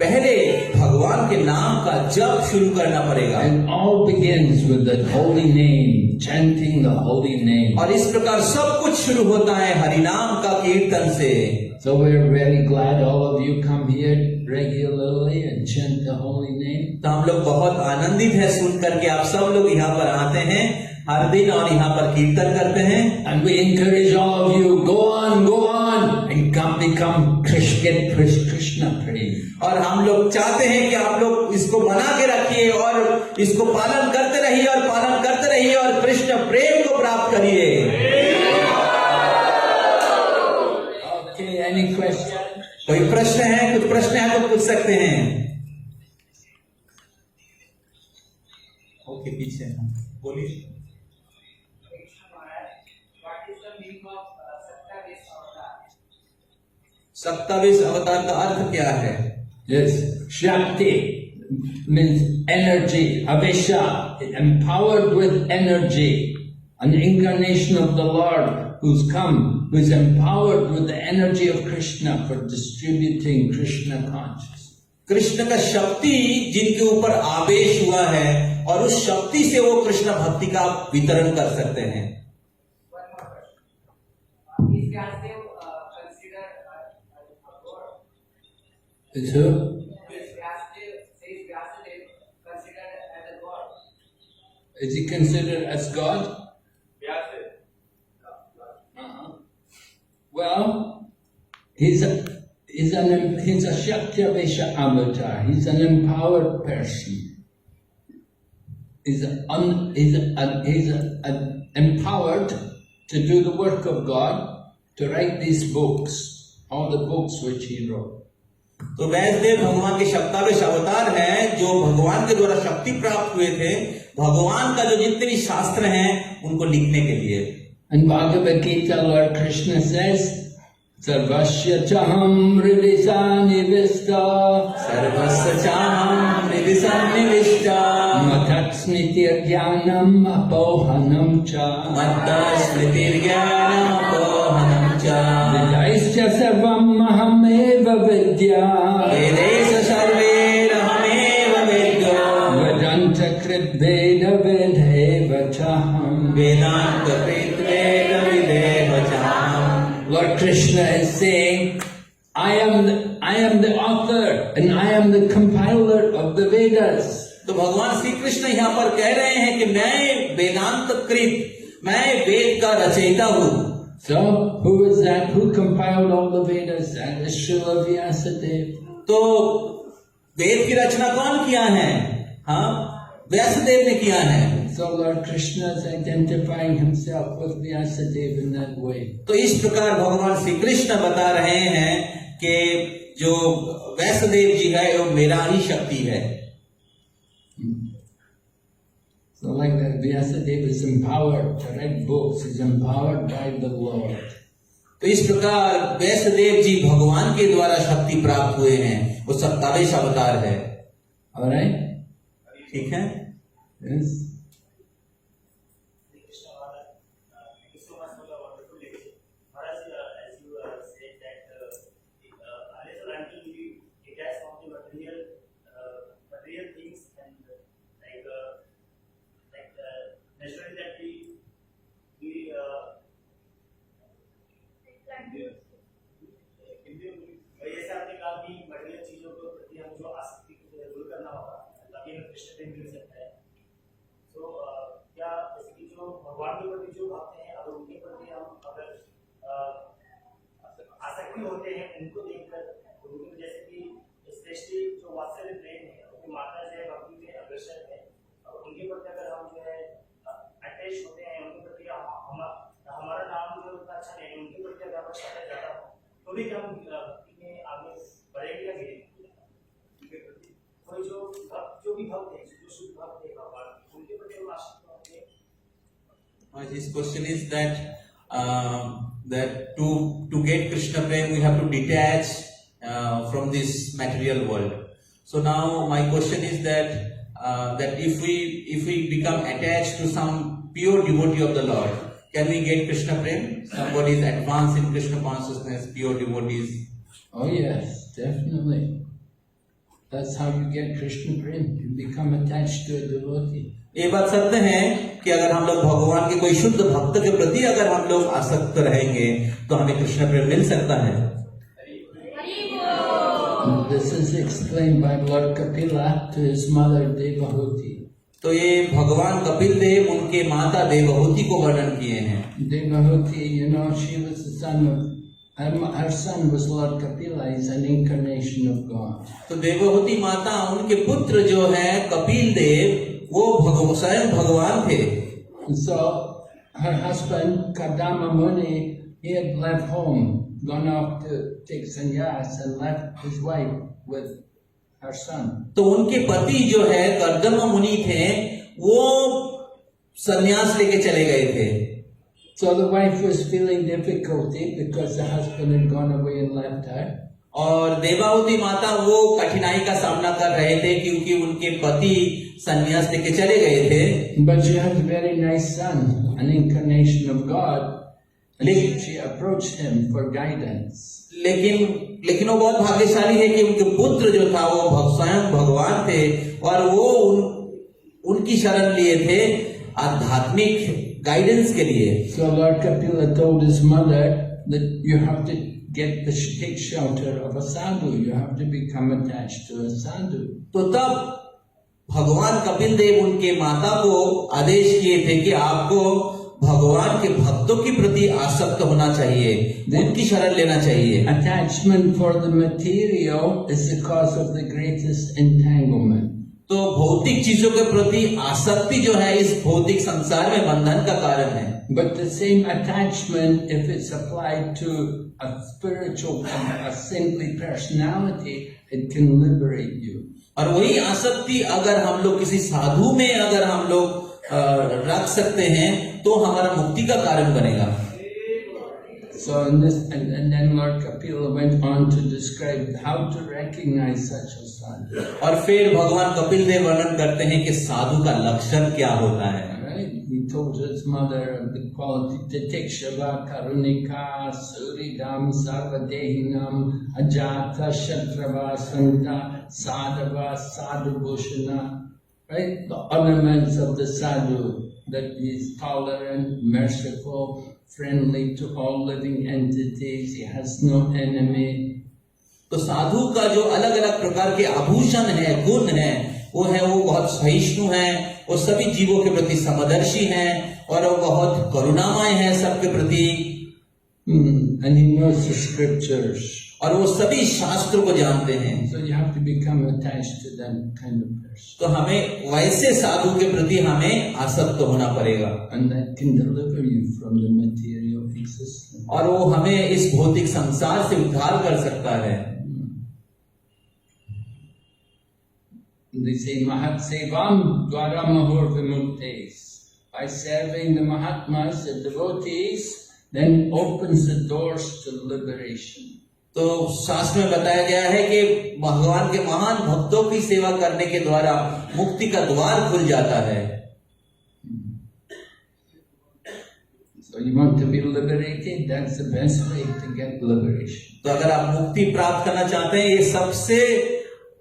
पहले भगवान के नाम का जप शुरू करना पड़ेगा। And all begins with the holy name, chanting the holy name. और इस प्रकार सब कुछ शुरू होता है हरिनाम का कीर्तन से। So we're very glad all of you come here regularly and chant the holy name. तो हम लोग बहुत आनंदित है सुनकर के आप सब लोग यहाँ पर आते हैं हर दिन और यहाँ पर कीर्तन करते हैं। And we encourage all of you, go on and come become Krishna prema. और हम लोग चाहते हैं कि आप लोग इसको बना के रखिए और इसको पालन करते रहिए और कृष्ण प्रेम को प्राप्त करिए। Okay, any question? कोई प्रश्न है? कुछ प्रश्न है तो पूछ सकते हैं। ओके, पीछे बोलिए। सत्तावीस अवतार का अर्थ क्या है? Yes, Shakti means energy, Avesha, empowered with energy, an incarnation of the Lord who's come, who's empowered with the energy of Krishna for distributing Krishna consciousness. Krishna का शक्ति जिनके ऊपर आवेश हुआ है और उस शक्ति से वो कृष्ण भक्ति का वितरण कर सकते हैं। Is who? Is he considered as God? Well, he's a Shaktavesha avatar. He's an empowered person. He's empowered to do the work of God, to write these books, all the books which he wrote. तो वैष्णदेव भगवान के शक्तावेश अवतार हैं जो भगवान के द्वारा शक्ति प्राप्त हुए थे, भगवान का जो जितने भी शास्त्र हैं उनको लिखने के लिए। And Bhagavad Gita, Lord Krishna says, Sarvasya chaham hridisa nivista, सर्वस्य चाहं हृदि सन्निविष्टा, matatsmritirjnanam apohanam cha, मत्ता स्मृतिर्ज्ञानम् अपोहनं च, Vidaisya sarvam ahameva vidya, वेदेश सर्वैरहमेव विद्यो, Vedanta krit veda vidheva chaham. वेदांत कृत वेद विदेव चाहम्। Lord Krishna is saying, I am the author and I am the compiler of the Vedas. Vedas. तो भगवान श्री कृष्ण यहाँ पर कह रहे हैं कि मैं वेदांत कृत, मैं वेद का रचयिता हूँ। So, who is that? Who compiled all the Vedas? That is Srila Vyasadeva. तो वेद की रचना कौन किया है? हाँ, व्यासदेव ने किया है। So Lord Krishna is identifying himself with Vyasadeva in that way. तो इस प्रकार भगवान श्री कृष्ण बता रहे हैं कि जो व्यासदेव जी है वो मेरा ही शक्ति है। So like that, Vyasadeva is empowered to write books. He's empowered by the Lord. तो इस प्रकार व्यासदेव जी भगवान के द्वारा शक्ति प्राप्त हुए हैं, वो सत्तावेश अवतार है। All right? ठीक है? Yes. भगवान के प्रति जो भक्त हैं, अगर उनके प्रति हम अगर आसक्ति होते हैं उनको देखकर, तो उनके जैसे कि श्रेष्ठी जो वात्सल्य प्रेम है, उनकी माता जो है भक्ति में अग्रसर है, और उनके प्रति अगर हम जो है अटैच होते हैं, उनके प्रति हमारा नाम जो उतना अच्छा नहीं है, उनके प्रति अगर हम ज्यादा ज्यादा हो तो भी हम भक्ति में आगे बढ़ेंगे या गिरेंगे उनके प्रति। कोई जो भी भक्त है, जो शुद्ध भक्त है भगवान, उनके प्रति हम आसक्त होंगे। His question is that to get Krishna Prem we have to detach from this material world. So now my question is that if we become attached to some pure devotee of the Lord, can we get Krishna Prem? Somebody is advanced in Krishna consciousness, pure devotees. Oh yes, definitely. That's how you get Krishna Prem. You become attached to a devotee. ये बात सत्य है कि अगर हम लोग भगवान के कोई शुद्ध भक्त के प्रति अगर हम लोग आसक्त रहेंगे तो हमें कृष्ण प्रेम मिल सकता है। This is explained by Lord Kapila to his mother Devahuti. तो ये भगवान कपिल देव उनके माता देवहूति को वर्णन किए हैं। Devahuti, you know, she was the son of her son was Lord Kapila. He's an incarnation of God. तो देवहूति माता उनके पुत्र जो है कपिल देव वो स्वयं भगवान थे। So her husband Kadama Muni, he had left home, gone off to take sannyas, and left his wife with her son. तो उनके पति जो है कर्दम मुनि थे, वो संन्यास लेके चले गए थे। So the wife was feeling difficulty because the husband had gone away and left her. और देवाहुति माता वो कठिनाई का सामना कर रहे थे क्योंकि उनके पति संन्यास लेके चले गए थे। But she had a very nice son, an incarnation of God, and she approached him for guidance. लेकिन वो बहुत भाग्यशाली है कि उनके पुत्र जो था वो स्वयं भगवान थे और वो उनकी शरण लिए थे आध्यात्मिक गाइडेंस के लिए। So Lord Kapila told his mother that you have to take shelter of a sadhu. You have to become attached to a sadhu. तो तब भगवान कपिल देव उनके माता को आदेश किए थे कि आपको भगवान के भक्तों के प्रति आसक्त होना चाहिए, उनकी शरण लेना चाहिए। Attachment for the material is the cause of the greatest entanglement. तो भौतिक चीजों के प्रति आसक्ति जो है इस भौतिक संसार में बंधन का कारण है। But the same attachment, if it's applied to a spiritual, a saintly personality, it can liberate you. और वही आसक्ति अगर हम लोग किसी साधु में अगर हम लोग रख सकते हैं तो हमारा मुक्ति का कारण बनेगा। So in this, and then Lord Kapila went on to describe how to recognize such a sadhu. और फिर भगवान कपिल देव वर्णन करते हैं कि साधु का लक्षण क्या होता है। Right? He told his mother the quality Titikshala, Karunika, Suridam, Sarvadehinam, Ajata, Shatrava, Santa, Sadhava, Sadhubhushana. Right? The ornaments of the sadhu, that he is tolerant, merciful, friendly to all living entities, he has no enemy. तो साधु का जो अलग अलग प्रकार के आभूषण है, गुण है, वो बहुत सहिष्णु हैं, वो सभी जीवों के प्रति समदर्शी हैं और वो बहुत करुणामय हैं सबके प्रति। And he knows the scriptures. और वो सभी शास्त्रों को जानते हैं। So you have to become attached to that kind of person. तो हमें वैसे साधु के प्रति हमें आसक्त होना पड़ेगा। And that can deliver you from the material existence. और वो हमें इस भौतिक संसार से उद्धार कर सकता है। They say Mahat Sevam Dwara Mahur Vimuktes. By serving the Mahatmas, the devotees, then opens the doors to liberation. तो शास्त्र में बताया गया है कि भगवान के महान भक्तों की सेवा करने के द्वारा मुक्ति का द्वार खुल जाता है। So you want to be liberated? That's the best way to get liberation. तो अगर आप मुक्ति प्राप्त करना चाहते हैं, ये सबसे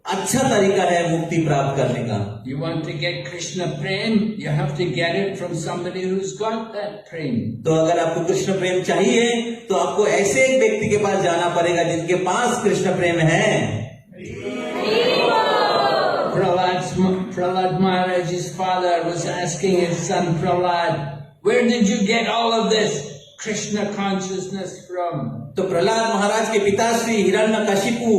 अच्छा तरीका है मुक्ति प्राप्त करने का। You want to get Krishna prem? You have to get it from somebody who's got that prem. तो अगर आपको कृष्ण प्रेम चाहिए तो आपको ऐसे एक व्यक्ति के पास जाना पड़ेगा जिनके पास कृष्ण प्रेम है। Prahlad Maharaj's father was asking his son Prahlad, where did you get all of this Krishna consciousness from? तो प्रहलाद महाराज के पिताश्री हिरण्यकशिपु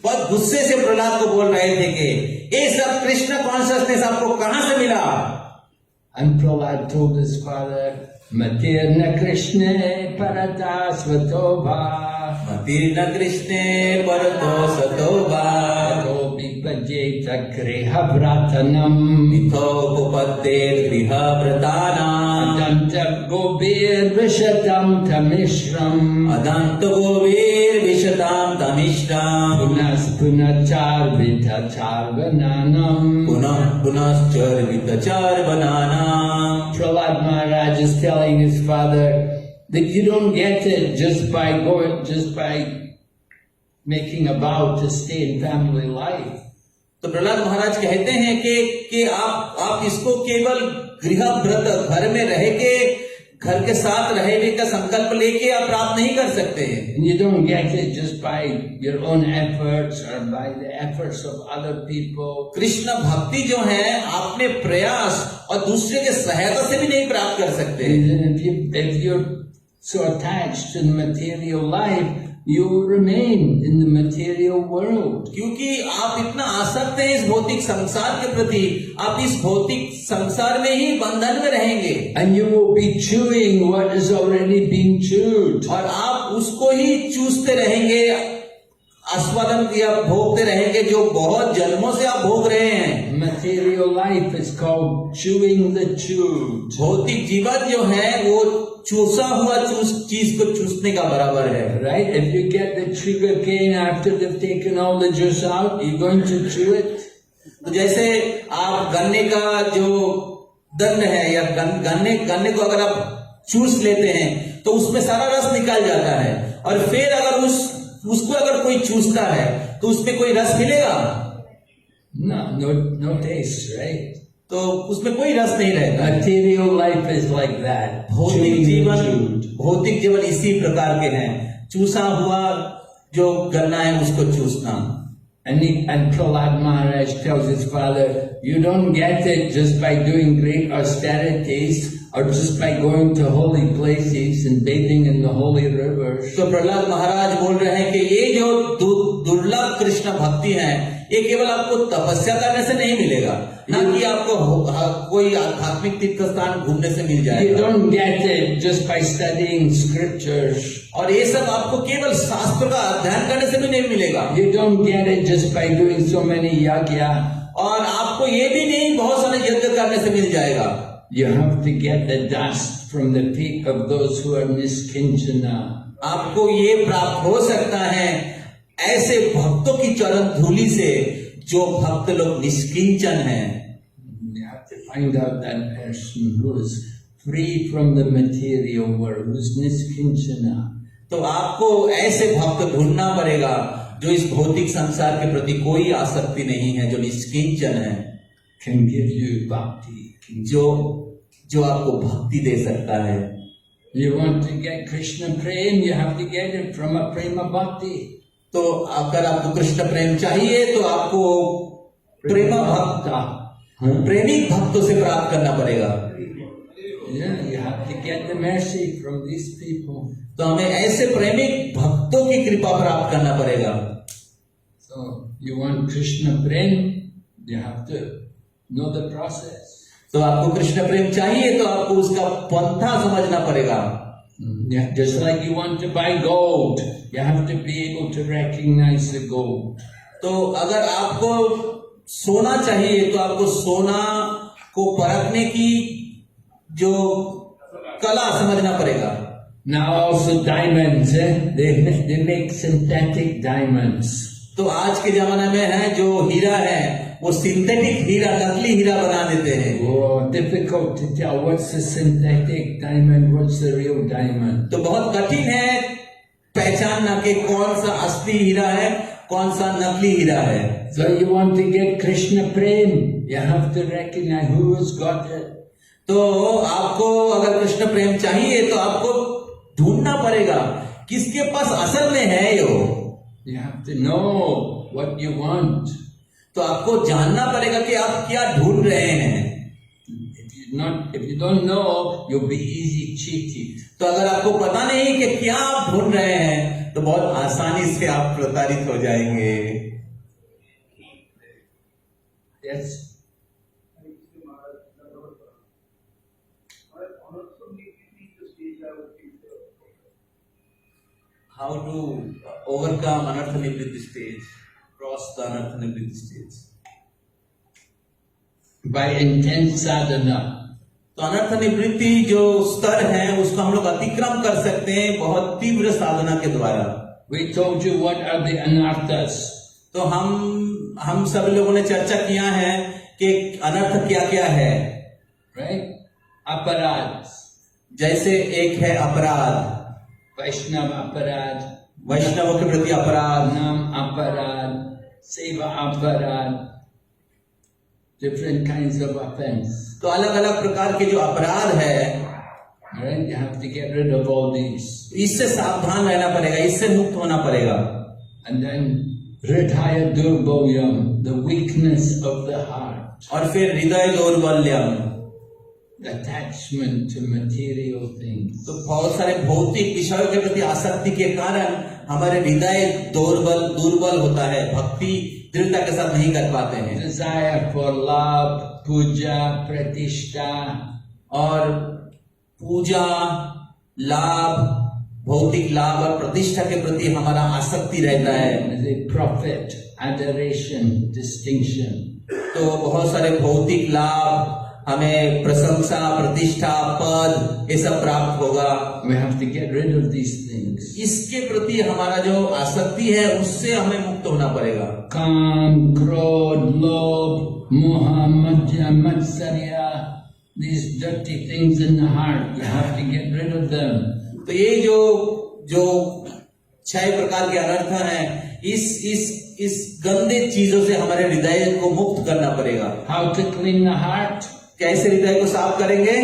बहुत गुस्से से प्रहलाद को बोल रहे थे कि ये सब कृष्ण कॉन्शियसनेस आपको कहां से मिला? And Prahlad told his father, Matirna Krishna Parata Svatobha Matirna Krishna Parato Satobha Gopi Pajeta Kriha Vratanam Mithopapader Griha Vratanam Adanta Gobir Vishatam Tamishram Adanta Govir Vishatam Tamishram Punas Punachar Vitachar Vananam Punas Charvitachar Bananam. Prahlad Maharaj is telling his father that you don't get it just by making a vow to stay in family life. तो प्रहलाद महाराज कहते हैं कि आप इसको केवल गृह व्रत घर में रह के घर के साथ रहने का संकल्प लेके आप प्राप्त नहीं कर सकते हैं। And you don't get it just by your own efforts or by the efforts of other people. Krishna भक्ति जो है अपने प्रयास और दूसरे के सहायता से भी नहीं प्राप्त कर सकते। If you're so attached to the material life, you remain in the material world. क्योंकि आप इतना आसक्त हैं इस भौतिक संसार के प्रति, आप इस भौतिक संसार में ही बंधन में रहेंगे। And you will be chewing what has already been chewed. और आप उसको ही चूसते रहेंगे, आस्वादन या भोगते रहेंगे जो बहुत जन्मों से आप भोग रहे हैं। Material life is called chewing the chewed. भौतिक जीवन जो है वो चूसा हुआ चीज को चूसने का बराबर है। Right? If you get the sugar cane after they've taken all the juice out, you're going to chew it. तो जैसे आप गन्ने का जो दंड है या गन्ने को अगर आप चूस लेते हैं तो उसमें सारा रस निकल जाता है, और फिर अगर उसको अगर कोई चूसता है तो उसमें कोई रस मिलेगा? No taste, right? तो उसमें कोई रस नहीं रहता। Material life is like that. भौतिक जीवन इसी प्रकार के हैं, चूसा हुआ जो गन्ना है उसको चूसना। And Prahlad Maharaj tells his father, you don't get it just by doing great austerities or just by going to holy places and bathing in the holy rivers. तो प्रहलाद महाराज बोल रहे हैं कि ये जो दुर्लभ कृष्ण भक्ति है ये केवल आपको तपस्या करने से नहीं मिलेगा, ना कि आपको कोई आध्यात्मिक तीर्थ स्थान घूमने से मिल जाएगा। You don't get it just by studying scriptures. और ये सब आपको केवल शास्त्र का अध्ययन करने से भी नहीं मिलेगा। You don't get it just by doing so many yagya. और आपको ये भी नहीं बहुत सारे यज्ञ करने से मिल जाएगा। You have to get the dust from the feet of those who are niskinchana. आपको ये प्राप्त हो सकता है ऐसे भक्तों की चरण धूलि से जो भक्त लोग निष्किंचन हैं। You have to find out that person who is free from the material world, who is niskinchana. तो आपको ऐसे भक्त ढूंढना पड़ेगा जो इस भौतिक संसार के प्रति कोई आसक्ति नहीं है, जो निष्किंचन है, Can give you bhakti. जो आपको भक्ति दे सकता है। You want to get Krishna prem, you have to get it from a prema bhakti. तो अगर आपको कृष्ण प्रेम चाहिए तो आपको प्रेमा भक्त प्रेमी भक्तों से प्राप्त करना पड़ेगा। Yeah, you have to get the mercy from these people. तो हमें ऐसे प्रेमिक भक्तों की कृपा प्राप्त करना पड़ेगा। So you want Krishna Prem, you have to know the process. तो आपको कृष्ण प्रेम चाहिए तो आपको उसका पंथा समझना पड़ेगा। Yeah, just like you want to buy gold, you have to be able to recognize the gold. तो अगर आपको सोना चाहिए तो आपको सोना को परखने की जो कला समझना पड़ेगा। Now also diamonds, they make synthetic diamonds. तो आज के जमाने में है जो हीरा है वो सिंथेटिक हीरा, नकली हीरा बना देते हैं। Oh, difficult to tell what's the synthetic diamond, what's the real diamond. तो बहुत कठिन है पहचानना कि कौन सा असली हीरा है, कौन सा नकली हीरा है। So you want to get Krishna Prem, you have to recognize who has got it. तो आपको अगर कृष्ण प्रेम चाहिए तो आपको ढूंढना पड़ेगा किसके पास असल में है यो। You have to know what you want. तो आपको जानना पड़ेगा कि आप क्या ढूंढ रहे हैं। If you don't know, you'll be easy cheated. तो अगर आपको पता नहीं कि क्या आप ढूंढ रहे हैं तो बहुत आसानी से आप प्रताड़ित हो जाएंगे। Yes. How to overcome anartha nivritti stage, cross the anartha nivritti stage? By intense sadhana. तो अनर्थ निवृत्ति जो स्तर है उसको हम लोग अतिक्रम कर सकते हैं बहुत तीव्र साधना के द्वारा। We told you what are the anarthas. तो हम सब लोगों ने चर्चा किया है कि अनर्थ क्या क्या है। Right? Aparad. जैसे एक है अपराध, Vaishnava aparad. वैष्णवों के प्रति अपराध, Nam aparad. Seva aparad. Different kinds of offense. तो अलग अलग प्रकार के जो अपराध है Right? You have to get rid of all these. इससे सावधान रहना पड़ेगा, इससे मुक्त होना पड़ेगा। And then Hridaya Durbolyam, the weakness of the heart. और फिर हृदय दौर्बल्यम, Attachment to material things. तो बहुत सारे भौतिक विषयों के प्रति आसक्ति के कारण हमारे हृदय दुर्बल होता है, भक्ति दृढ़ता के साथ नहीं कर पाते हैं। Desire for love, puja, pratishtha. और पूजा, लाभ, भौतिक लाभ और प्रतिष्ठा के प्रति हमारा आसक्ति रहता है। The profit, adoration, distinction. तो बहुत सारे भौतिक लाभ, हमें प्रशंसा, प्रतिष्ठा, पद ये सब प्राप्त होगा। We have to get rid of these things. इसके प्रति हमारा जो आसक्ति है उससे हमें मुक्त होना पड़ेगा। Kam, krodh, lobh, moha, madhya, matsarya. These dirty things in the heart, you have to get rid of them. तो ये जो 6 प्रकार के अनर्थ हैं, इस गंदे चीजों से हमारे हृदय को मुक्त करना पड़ेगा। How to clean the heart? कैसे हृदय को साफ करेंगे?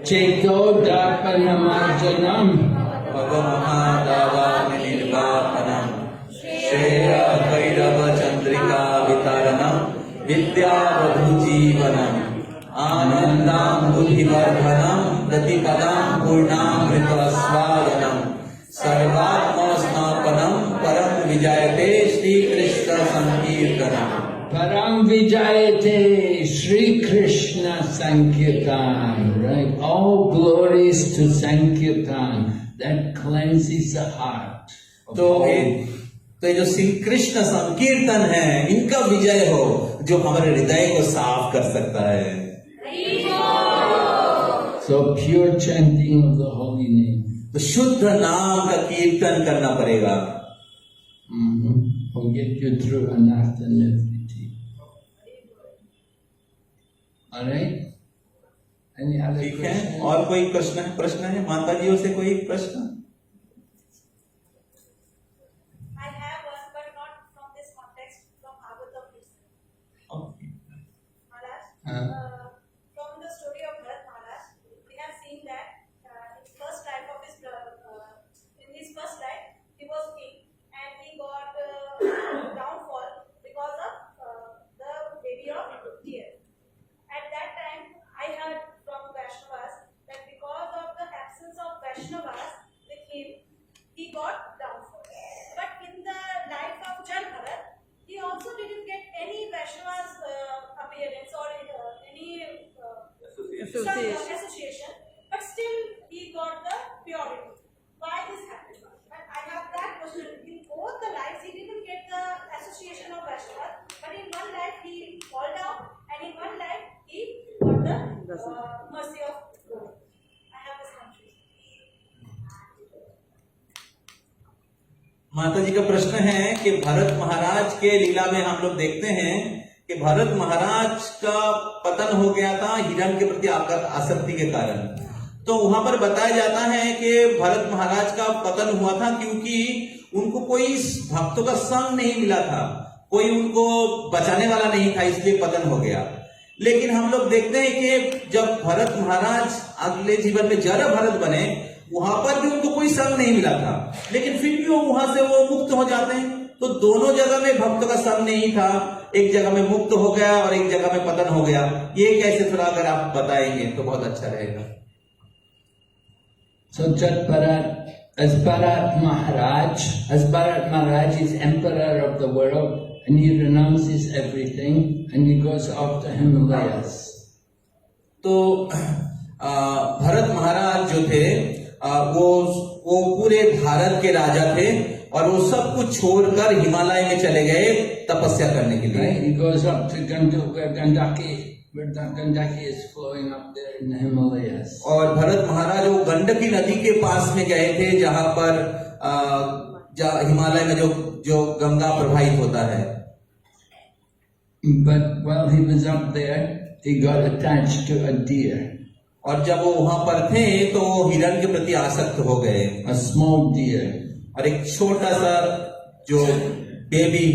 Cheto darpanamarjanam. भगवन्मादावानिर्वापनम श्रेय भैरव चंद्रिका वितारणम विद्यावधु जीवनम आनंदाम्बुधिवर्धनम प्रतिपदां पूर्णामृतस्वादनम सर्वात्मस्नापनम परम विजयते Shri Krishna संकीर्तनम। Param Vijayate Shri Krishna Sankirtan, right? All glories to Sankirtan that cleanses the heart. तो ये जो श्री कृष्ण संकीर्तन है इनका विजय हो जो हमारे हृदय को साफ कर सकता है। So pure chanting of the holy name. तो शुद्ध नाम का कीर्तन करना पड़ेगा। Will get you through anartha nivritti. All right? Any other ठीक है, questions? और कोई प्रश्न है माता जियों से कोई प्रश्न? I have one, but not from this context, from Bhagavatam itself. Okay. Maharaj, from the story of Bharat Maharaj, we have seen that in his first life, he was king and he got downfall because of association, but still he got the purity. Why this happened? But I have that question. In both the lives, he didn't get the association of Vaishnava, but in one life he fall down, and in one life he got the mercy of God. I have this confusion. माता जी का प्रश्न है कि भरत महाराज के लीला में हम लोग देखते हैं कि भरत महाराज का पतन हो गया था हिरण के प्रति आसक्ति के कारण। तो वहां पर बताया जाता है कि भरत महाराज का पतन हुआ था क्योंकि उनको कोई भक्तों का संग नहीं मिला था, कोई उनको बचाने वाला नहीं था, इसलिए पतन हो गया। लेकिन हम लोग देखते हैं कि जब भरत महाराज अगले जीवन में जरा भरत बने, वहां पर भी उनको कोई संग नहीं मिला था, लेकिन फिर भी वहां से वो मुक्त हो जाते हैं। तो दोनों जगह में भक्तों का संग नहीं था, एक जगह में मुक्त हो गया और एक जगह में पतन हो गया। ये कैसे, थोड़ा अगर आप बताएंगे तो बहुत अच्छा रहेगा। So as Bharat Maharaj is emperor of the world, and he renounces everything and he goes off to Himalayas. तो भरत महाराज जो थे वो पूरे भारत के राजा थे और वो सब कुछ छोड़कर हिमालय में चले गए तपस्या करने के लिए। He goes up to Gandaki is flowing up there in the Himalayas. और भरत महाराज वो गंडकी नदी के पास में गए थे जहां पर हिमालय में जो गंगा प्रवाहित होता है। But while he was up there, he got attached to a deer. और जब वो वहां पर थे तो वो हिरण के प्रति आसक्त हो गए, a small deer. और एक छोटा सा जो baby,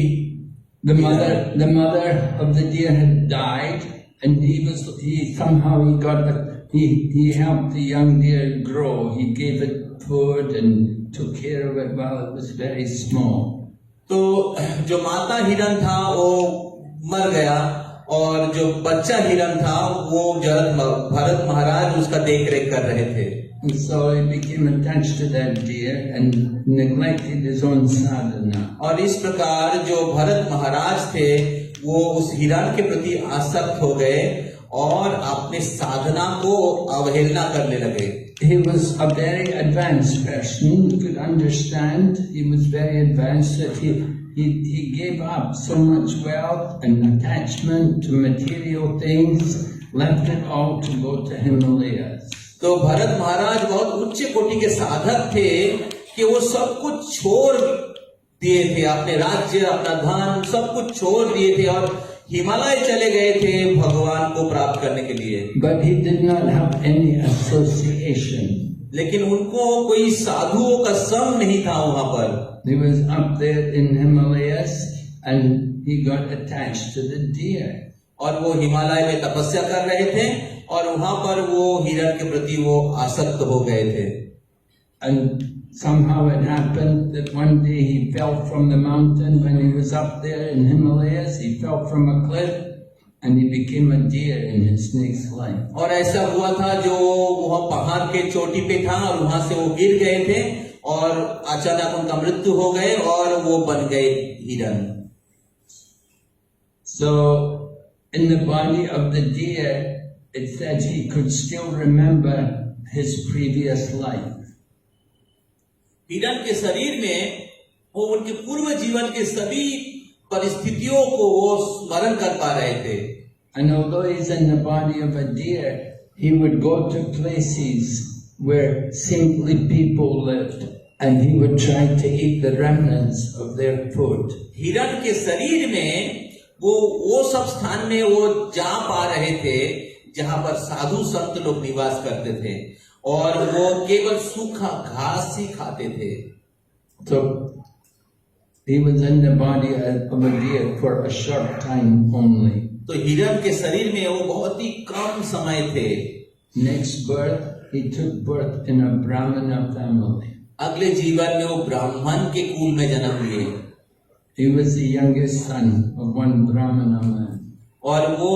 the mother of the deer had died, and he helped the young deer grow. He gave it food and took care of it while it was very small. तो जो माता हिरण था वो मर गया और जो बच्चा हिरण था वो भरत महाराज उसका देख रेख कर रहे थे। And so he became attached to that deer and neglected his own sadhana. और इस प्रकार जो भरत महाराज थे वो उस हिरण के प्रति आसक्त हो गए और अपने साधना को अवहेलना करने लगे। He was a very advanced person. He could understand. He was very advanced that he gave up so much wealth and attachment to material things, left it all to go to Himalayas. तो भरत महाराज बहुत उच्च कोटि के साधक थे कि वो सब कुछ छोड़ दिए थे, अपने राज्य, अपना धन सब कुछ छोड़ दिए थे और हिमालय चले गए थे भगवान को प्राप्त करने के लिए। But he did not have any association. लेकिन उनको कोई साधुओं का संग नहीं था वहां पर। He was up there in Himalayas and he got attached to the deer. और वो हिमालय में तपस्या कर रहे थे और वहां पर वो हिरण के प्रति वो आसक्त हो गए थे। And somehow it happened that one day he fell from the mountain when he was up there in Himalayas. He fell from a cliff and he became a deer in his next life. और ऐसा हुआ था जो वह पहाड़ के चोटी पे था और वहां से वो गिर गए थे और अचानक उनका मृत्यु हो गए और वो बन गए हिरण। So in the body of the deer, it said he could still remember his previous life. हिरण के शरीर में वो उनके पूर्व जीवन के सभी परिस्थितियों को वो स्मरण कर पा रहे थे। And although he's in the body of a deer, he would go to places where saintly people lived, and he would try to eat the remnants of their food. हिरण के शरीर में वो सब स्थान में वो जा पा रहे थे जहां पर साधु संत लोग निवास करते थे और वो केवल सूखा घास ही खाते थे। So he was in the body of a deer for a short time only. तो हिरण के शरीर में वो बहुत ही कम समय थे। Next birth, he took birth in a Brahmana family. अगले जीवन में वो ब्राह्मण के कुल में जन्म लिए। He was the youngest son of one Brahmana man. और वो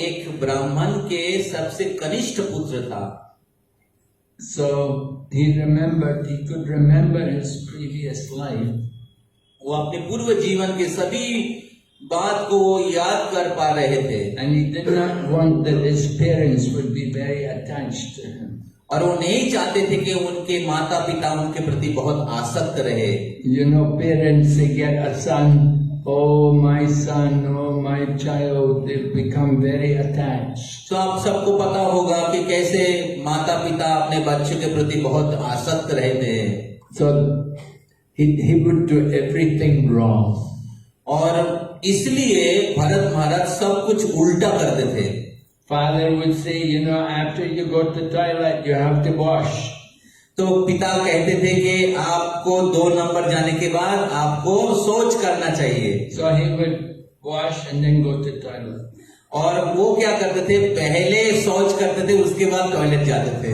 एक ब्राह्मण के सबसे कनिष्ठ पुत्र था। So he could remember his previous life. वो अपने पूर्व जीवन के सभी बात को वो याद कर पा रहे थे, and he did not want that his parents would be very attached to him. और वो नहीं चाहते थे कि उनके माता पिता उनके प्रति बहुत आसक्त रहे। You know, parents, they get a son, oh my son, oh my child, they become very attached. तो आप सबको पता होगा कि कैसे माता पिता अपने बच्चों के प्रति बहुत आसक्त रहते हैं। So he would do everything wrong. और इसलिए भरत महाराज सब कुछ उल्टा करते थे। Father would say, you know, after you go to the toilet, you have to wash. तो पिता कहते थे कि आपको 2 नंबर जाने के बाद आपको शौच करना चाहिए। So he would wash and then go to the toilet. और वो क्या करते थे, पहले शौच करते थे, उसके बाद टॉयलेट जाते थे।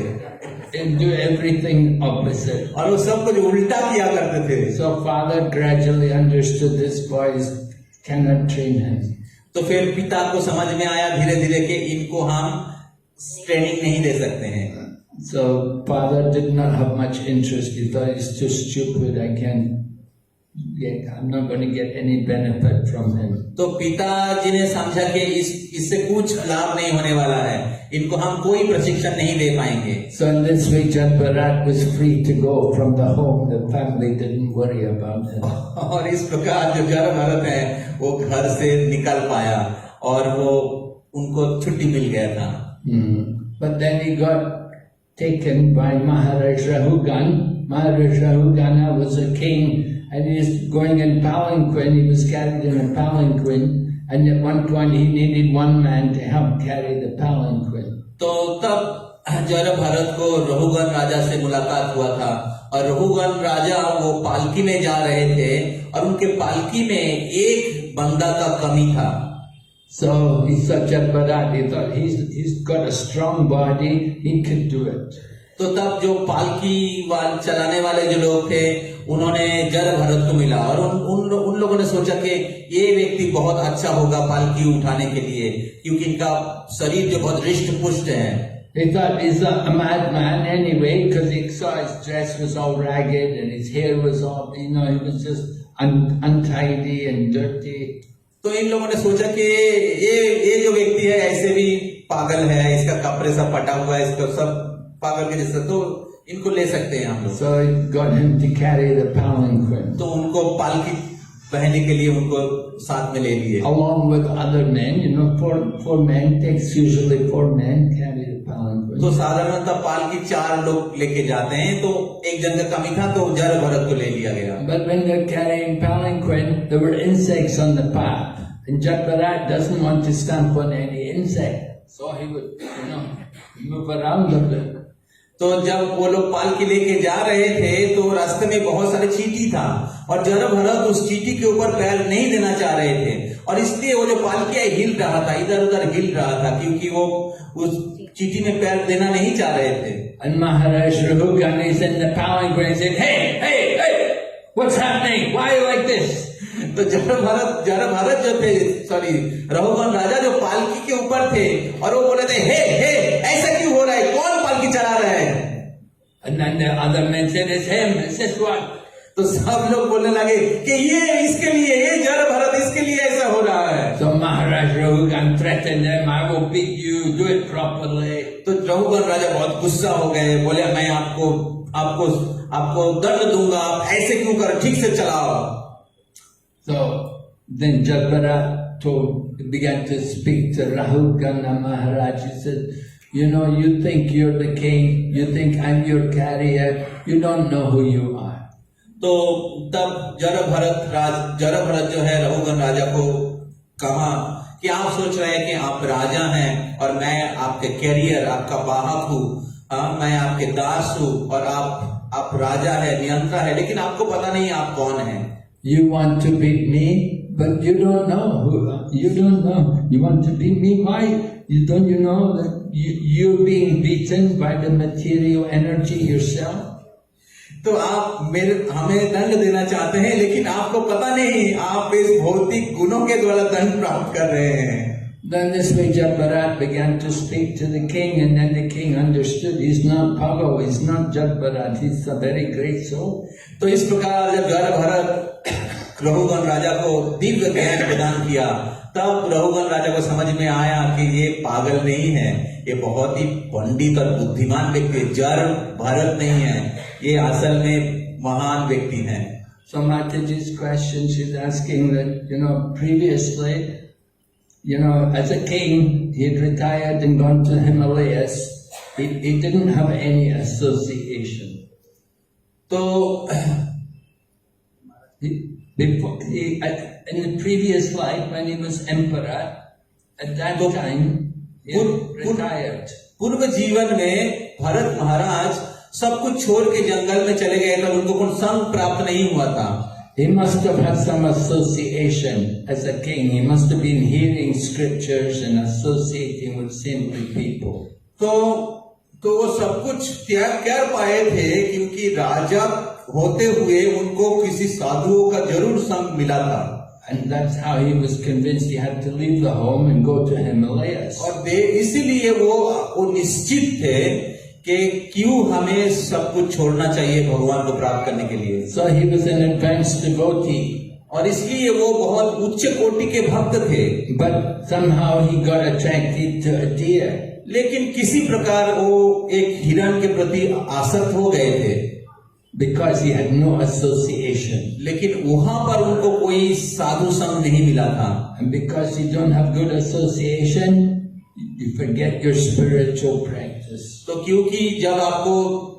And do everything opposite. और वो सब कुछ उल्टा किया करते थे। So father gradually understood this boy cannot train him. तो फिर पिता को समझ में आया धीरे धीरे कि इनको हम ट्रेनिंग नहीं दे सकते हैं। So father did not have much interest. He thought he's too stupid. I'm not going to get any benefit from him. तो पिताजी ने समझा कि इससे कुछ लाभ नहीं होने वाला है, इनको हम कोई प्रशिक्षण नहीं दे पाएंगे। So in this way, Jadbarat was free to go from the home. The family didn't worry about him. और इस प्रकार जो जड़ भरत है वो घर से निकल पाया और वो उनको छुट्टी मिल गया था। But then he got taken by Maharaj Rahugan. Maharaj Rahugana was a king. And he was going in palanquin, he was carried in a palanquin, and at one point he needed one man to help carry the palanquin. तो तब जड़ भरत को रघुगन राजा से मुलाकात हुआ था और रघुगन राजा वो पालकी में जा रहे थे और उनके पालकी में एक बंदा का कमी था। So he saw Jadbarat, he thought he's got a strong body, he could do it. तो तब जो पालकी चलाने वाले जो लोग थे उन्होंने जड़ भरत को मिला और उन लोगों ने सोचा कि ये व्यक्ति बहुत अच्छा होगा पालकी उठाने के लिए, क्योंकि इनका शरीर जो बहुत रिष्ट पुष्ट है। They thought he's a madman anyway, because he saw his dress was all ragged and his hair was all, he was just untidy and dirty. तो इन लोगों ने सोचा कि ये जो व्यक्ति है ऐसे भी पागल है, इसका कपड़े सब फटा हुआ है, इसका सब पागल के जैसा, तो इनको ले सकते हैं हम लोग। So he got him to carry the palanquin. तो उनको पालकी पहनने के लिए उनको साथ में ले लिए। Along with other men, four men, takes usually 4 men carry the palanquin. तो साधारणतः पालकी 4 लोग लेके जाते हैं, तो एक जन का कमी था तो जड़ भरत को ले लिया गया। But when they're carrying palanquin, there were insects on the path. And Jadbarat doesn't want to stamp on any insect. So he would, move around a bit. तो जब वो लोग पालकी लेके जा रहे थे तो रास्ते में बहुत सारे चींटी था और जड़ भरत उस चींटी के ऊपर पैर नहीं देना चाह रहे थे और इसलिए वो जो पालकी है हिल रहा था, इधर उधर हिल रहा था, क्योंकि वो उस चींटी में पैर देना नहीं चाह रहे थे। And Maharaj Rahugan is in the palanquin and said, hey, what's happening? Why are you like this? तो जड़ भरत जो थे, रघुगन राजा जो पालकी के ऊपर थे और वो बोले थे, हे ऐसा क्यों हो रहा है, कौन पालकी चला रहा है? And then the other men said, it's him, it's this one. तो सब लोग बोलने लगे कि ये इसके लिए, ये जड़ भरत इसके लिए ऐसा हो रहा है। So Maharaj Rahugan threatened them, I will beat you, do it properly. तो रघुगन राजा बहुत गुस्सा हो गए, बोले मैं आपको दंड दूंगा, आप ऐसे क्यों कर, ठीक से चलाओ। So then Jadbarat began to speak to Rahugana Maharaj. He said, you think you're the king, you think I'm your carrier, you don't know who you are. तो तब जड़ भरत जो है रघुगन राजा को कहा कि आप सोच रहे हैं कि आप राजा हैं और मैं आपके कैरियर, आपका वाहक हूँ, मैं आपके दास हूँ और आप राजा है, नियंत्रण है, लेकिन आपको पता नहीं आप कौन हैं। You want to beat me, but you don't know. You don't know. You want to beat me? Why? Don't you know that you're being beaten by the material energy yourself? तो आप हमें दंड देना चाहते हैं, लेकिन आपको पता नहीं आप इस भौतिक गुणों के द्वारा दंड प्राप्त कर रहे हैं। Then this way Jadbarat began to speak to the king, and then the king understood he's not Pago, he's not Jadbarat, he's a very great soul. तो इस प्रकार जब जड़ भरत रघुगण राजा को दिव्य ज्ञान प्रदान किया, तब रघुगण राजा को समझ में आया कि ये पागल नहीं है, ये बहुत ही पंडित और बुद्धिमान व्यक्ति है, जड़ भरत नहीं है, ये असल में महान व्यक्ति है। So Mataji's question, she's asking that, previously, as a king, he had retired and gone to Himalayas. He didn't have any association. So, in the previous life, when he was emperor, at that time, he had retired. पूर्व जीवन में भरत महाराज सब कुछ छोड़ के जंगल में चले गए, तब उनको कोई संग प्राप्त नहीं हुआ था। He must have had some association as a king. He must have been hearing scriptures and associating with saintly people. तो वो सब कुछ त्याग कर पाए थे, क्योंकि राजा होते हुए उनको किसी साधुओं का जरूर संग मिला था। And that's how he was convinced he had to leave the home and go to Himalayas. और इसीलिए वो निश्चित थे कि क्यों हमें सब कुछ छोड़ना चाहिए भगवान को प्राप्त करने के लिए। So he was an advanced devotee. और इसलिए वो बहुत उच्च कोटि के भक्त थे। But somehow he got attracted to a deer. लेकिन किसी प्रकार वो एक हिरण के प्रति आसक्त हो गए थे। Because he had no association. लेकिन वहां पर उनको कोई साधु संग नहीं मिला था। And because you don't have good association, you forget your spiritual practice. तो क्योंकि जब आपको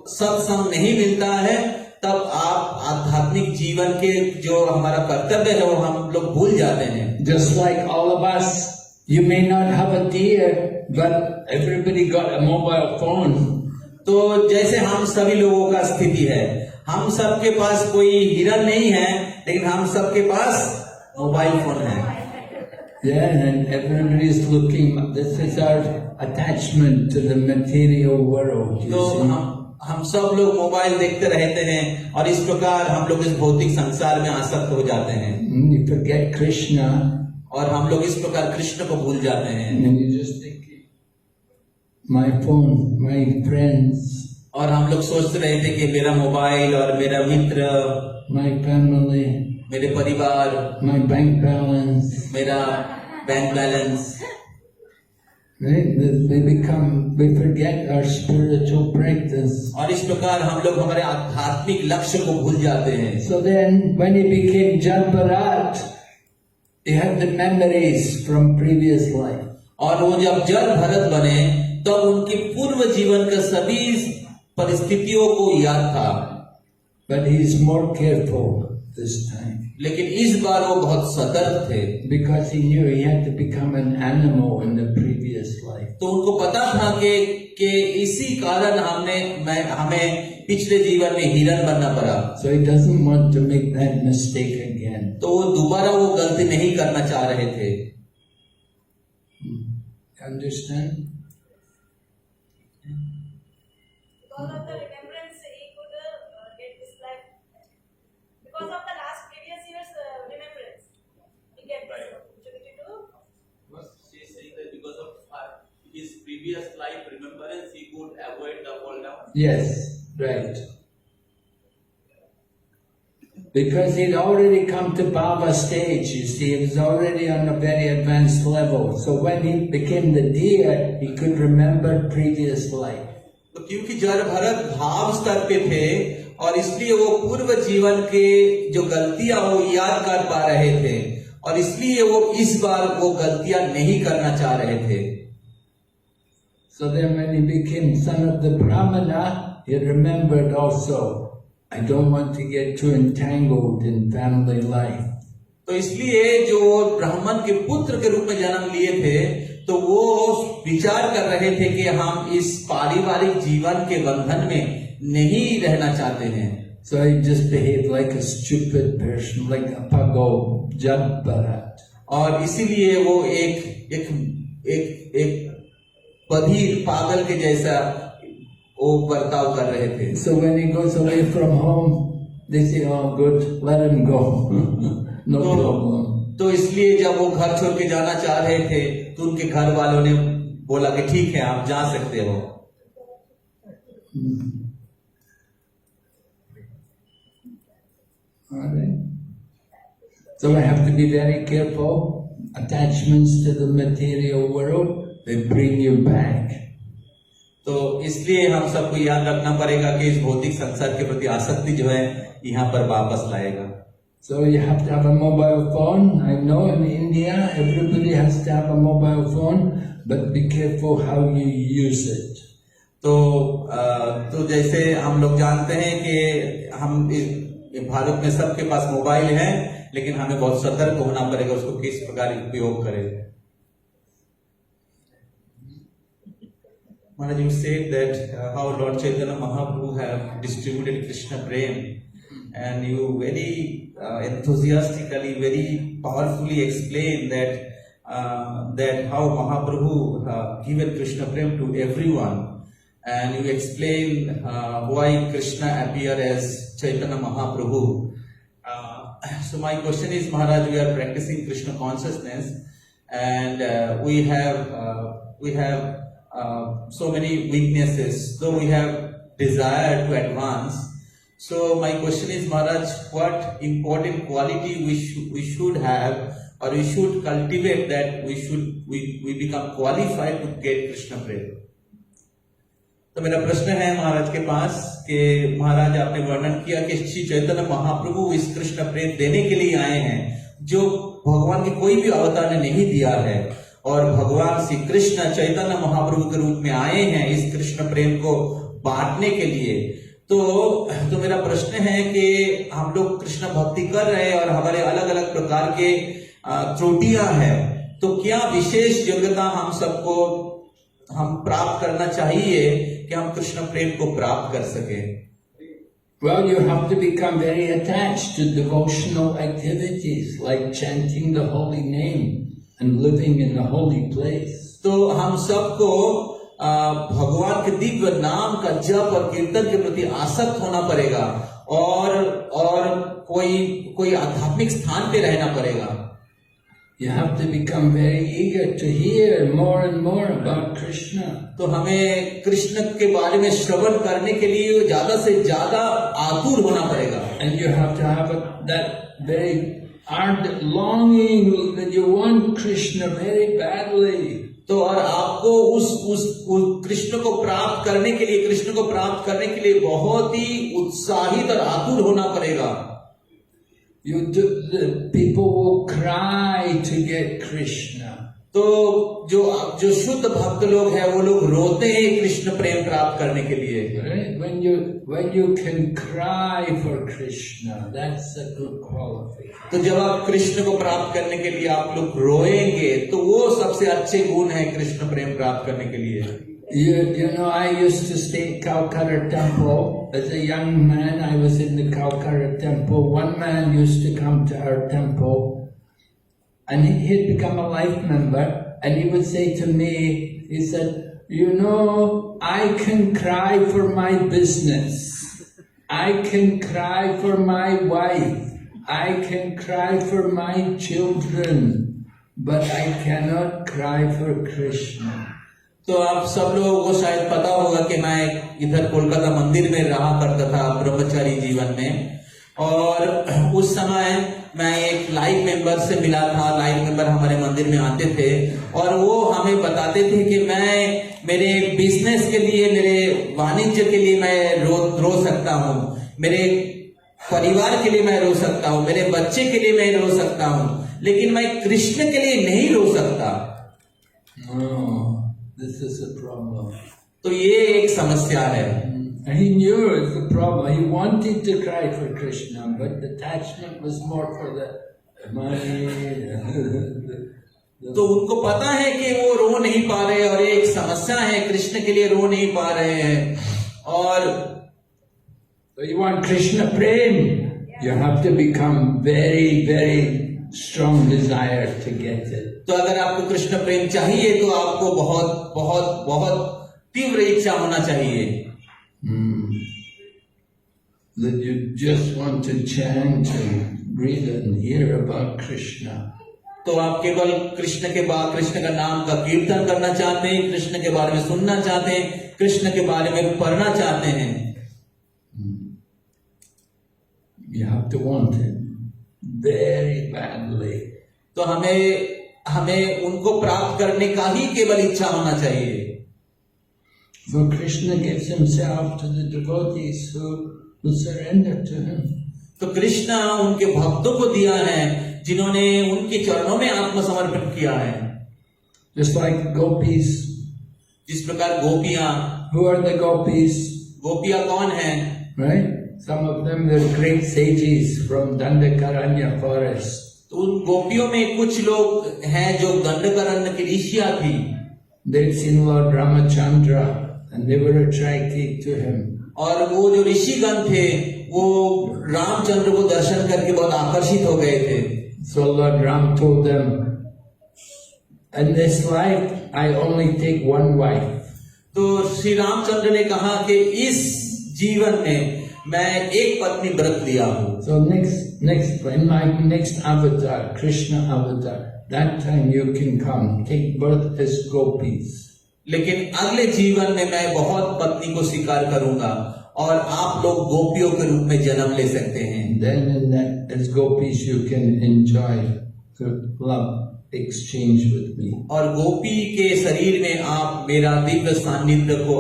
सत्संग नहीं मिलता है, तब आप आध्यात्मिक जीवन के जो हमारा कर्तव्य है वो हम लोग भूल जाते हैं। Just like all of us, you may not have a deer, but everybody got a mobile phone. तो जैसे हम सभी लोगों का स्थिति है, हम सबके पास कोई हिरण नहीं है, लेकिन हम सबके पास मोबाइल फोन है। Yeah, and everybody is looking. This is our attachment to the material world. You तो see? हम सब लोग मोबाइल देखते रहते हैं और इस प्रकार हम लोग इस भौतिक संसार में आसक्त हो जाते हैं। You forget Krishna, और हम लोग इस प्रकार कृष्ण को भूल जाते हैं। and you just think, my phone, my friends, और हम लोग सोचते रहे थे कि मेरा मोबाइल और मेरा मित्र, my family, मेरे परिवार, my bank balance. मेरा bank balance. Right? We forget our spiritual practice. और इस प्रकार हम लोग हमारे आध्यात्मिक लक्ष्य को भूल जाते हैं। So then, when he became Jalbharat, he had the memories from previous life. और वो जब जल भरत बने, तब उनके पूर्व जीवन का सभी परिस्थितियों को याद था। But he is more careful this time. लेकिन इस बार वो बहुत सतर्क थे, Because he knew he had to become an animal in the previous life. तो उनको पता था कि इसी कारण हमें पिछले जीवन में हिरण बनना पड़ा। So he doesn't want to make that mistake again. तो वो दोबारा वो गलती नहीं करना चाह रहे थे। Understand? Because of the remembrance, he could get this life. Because of the last previous year's remembrance, he get this opportunity to. She is saying that because of his previous life remembrance, he could avoid the fall down. Yes, right. Because he'd already come to Bhava stage, you see, he was already on a very advanced level. So when he became the deer, he could remember previous life. तो क्योंकि जल भरत भाव स्तर पे थे और इसलिए वो पूर्व जीवन के जो गलतियां वो याद कर पा रहे थे, और इसलिए वो इस बार वो गलतियां नहीं करना चाह रहे थे। So then when he became son of the Brahmana, he remembered also, I don't want to get too entangled in family life. तो इसलिए जो ब्राह्मण के पुत्र के रूप में जन्म लिए थे, तो वो विचार कर रहे थे कि हम इस पारिवारिक जीवन के बंधन में नहीं रहना चाहते हैं। So he just behaved like a stupid person, like a pago Jalbharat. और इसीलिए वो एक बधिर पागल के जैसा वो बर्ताव कर रहे थे। So when he goes away from home, they say, oh good, let him go. No problem. तो इसलिए जब वो घर छोड़ के जाना चाह रहे थे, तो उनके घर वालों ने बोला कि ठीक है, आप जा सकते हो। Alright. So I have to be very careful. Attachments to the material world, they bring you back. तो इसलिए हम सबको याद रखना पड़ेगा कि इस भौतिक संसार के प्रति आसक्ति जो है यहाँ पर वापस लाएगा। So you have to have a mobile phone. I know in India everybody has to have a mobile phone, but be careful how you use it. तो जैसे हम लोग जानते हैं कि हम भारत में सबके पास मोबाइल है, लेकिन हमें बहुत सतर्क होना पड़ेगा उसको किस प्रकार उपयोग करें। Maharaj, you said that how Lord Chaitanya Mahaprabhu have distributed Krishna Prem, and you very enthusiastically, very powerfully explained that how Mahaprabhu given Krishna Prem to everyone, and you explained why Krishna appeared as Chaitanya Mahaprabhu. So my question is, Maharaj, we are practicing Krishna consciousness, and we have so many weaknesses, though we have desire to advance. So my question is, Maharaj, what important quality we should have, or we should cultivate, that we become qualified to get Krishna Prem? तो मेरा प्रश्न है महाराज के पास कि महाराज आपने वर्णन किया कि श्री चैतन्य महाप्रभु इस कृष्ण प्रेम देने के लिए आए हैं जो भगवान के कोई भी अवतार ने नहीं दिया है, और भगवान श्री कृष्ण चैतन्य महाप्रभु के रूप में आए हैं इस कृष्ण प्रेम को बांटने के लिए। तो मेरा प्रश्न है कि हम लोग कृष्ण भक्ति कर रहे हैं और हमारे अलग अलग प्रकार के त्रुटियां हैं, तो क्या विशेष योग्यता हम सबको प्राप्त करना चाहिए कि हम कृष्ण प्रेम को प्राप्त कर सके? Well, you have to become very attached to devotional activities like chanting the holy name and living in the holy place. तो हम सबको भगवान के दिव्य नाम का जप और कीर्तन के प्रति आसक्त होना पड़ेगा, और कोई आध्यात्मिक स्थान पे रहना पड़ेगा। You have to become very eager to hear more and more about Krishna. तो हमें कृष्ण के बारे में श्रवण करने के लिए ज्यादा से ज्यादा आतुर होना पड़ेगा। And you have to have that very ardent longing that you want Krishna very badly. तो और आपको उस कृष्ण को प्राप्त करने के लिए, कृष्ण को प्राप्त करने के लिए बहुत ही उत्साहित और आतुर होना पड़ेगा। The people will cry to get Krishna. तो जो शुद्ध भक्त लोग हैं वो लोग रोते हैं कृष्ण प्रेम प्राप्त करने के लिए। Right? When you can cry for Krishna, that's a good quality. तो जब आप कृष्ण को प्राप्त करने के लिए आप लोग रोएंगे, तो वो सबसे अच्छे गुण है कृष्ण प्रेम प्राप्त करने के लिए। You know, I used to stay at Calcutta Temple. As a young man, I was in the Calcutta Temple. One man used to come to our temple, and he had become a life member, and he would say to me, he said, you know, I can cry for my business. I can cry for my wife. I can cry for my children, but I cannot cry for Krishna. तो आप सब लोगों को शायद पता होगा कि मैं इधर कोलकाता मंदिर में रहा करता था ब्रह्मचारी जीवन में, और उस समय मैं एक लाइफ मेंबर से मिला था। लाइफ मेंबर हमारे मंदिर में आते थे और वो हमें बताते थे कि मैं मेरे बिजनेस के लिए, मेरे वाणिज्य के लिए मैं रो सकता हूँ, मेरे परिवार के लिए मैं रो सकता हूँ, मेरे बच्चे के लिए मैं रो सकता हूँ, लेकिन मैं कृष्ण के लिए नहीं रो सकता। This is a problem. तो ये एक समस्या है। And he knew it was a problem. He wanted to cry for Krishna, but the attachment was more for the money. तो उनको पता है कि वो रो नहीं पा रहे, और एक समस्या है, कृष्ण के लिए रो नहीं पा रहे हैं। और so you want Krishna prem, you have to become very, very strong desire to get it. तो अगर आपको कृष्ण प्रेम चाहिए तो आपको बहुत बहुत बहुत तीव्र इच्छा होना चाहिए। That you just want to chant and read and hear about Krishna. तो आप केवल कृष्ण के बाद कृष्ण का नाम का कीर्तन करना चाहते हैं, कृष्ण के बारे में सुनना चाहते हैं, कृष्ण के बारे में पढ़ना चाहते हैं। You have to want him. very badly. तो हमें उनको प्राप्त करने का ही केवल इच्छा होना चाहिए। So Krishna gives himself to the devotees who surrender to him. तो कृष्णा उनके भक्तों को दिया है जिन्होंने उनके चरणों में आत्मसमर्पण किया है। Just like gopis. जिस प्रकार गोपियां, Who are the gopis? गोपियां कौन हैं? Right? Some of them they're great sages from Dandakaranya forest. तो उन गोपियों में कुछ लोग हैं जो दंडकारण्य की ऋषियां थी। They'd seen Lord Ramachandra and they were attracted to him. और वो जो ऋषिगण थे वो रामचंद्र को दर्शन करके बहुत आकर्षित हो गए थे। So Lord Ram told them, in this life I only take one wife. तो श्री रामचंद्र ने कहा कि इस जीवन में मैं एक पत्नी व्रत लिया हूँ। So in my next avatar, Krishna avatar, that time you can come, take birth as gopis. लेकिन अगले जीवन में मैं बहुत पत्नी को स्वीकार करूंगा और आप लोग गोपियों के रूप में जन्म ले सकते हैं। Then in that, as gopis you can enjoy the love exchange with me. और गोपी के शरीर में आप मेरा दिव्य सान्निध्य को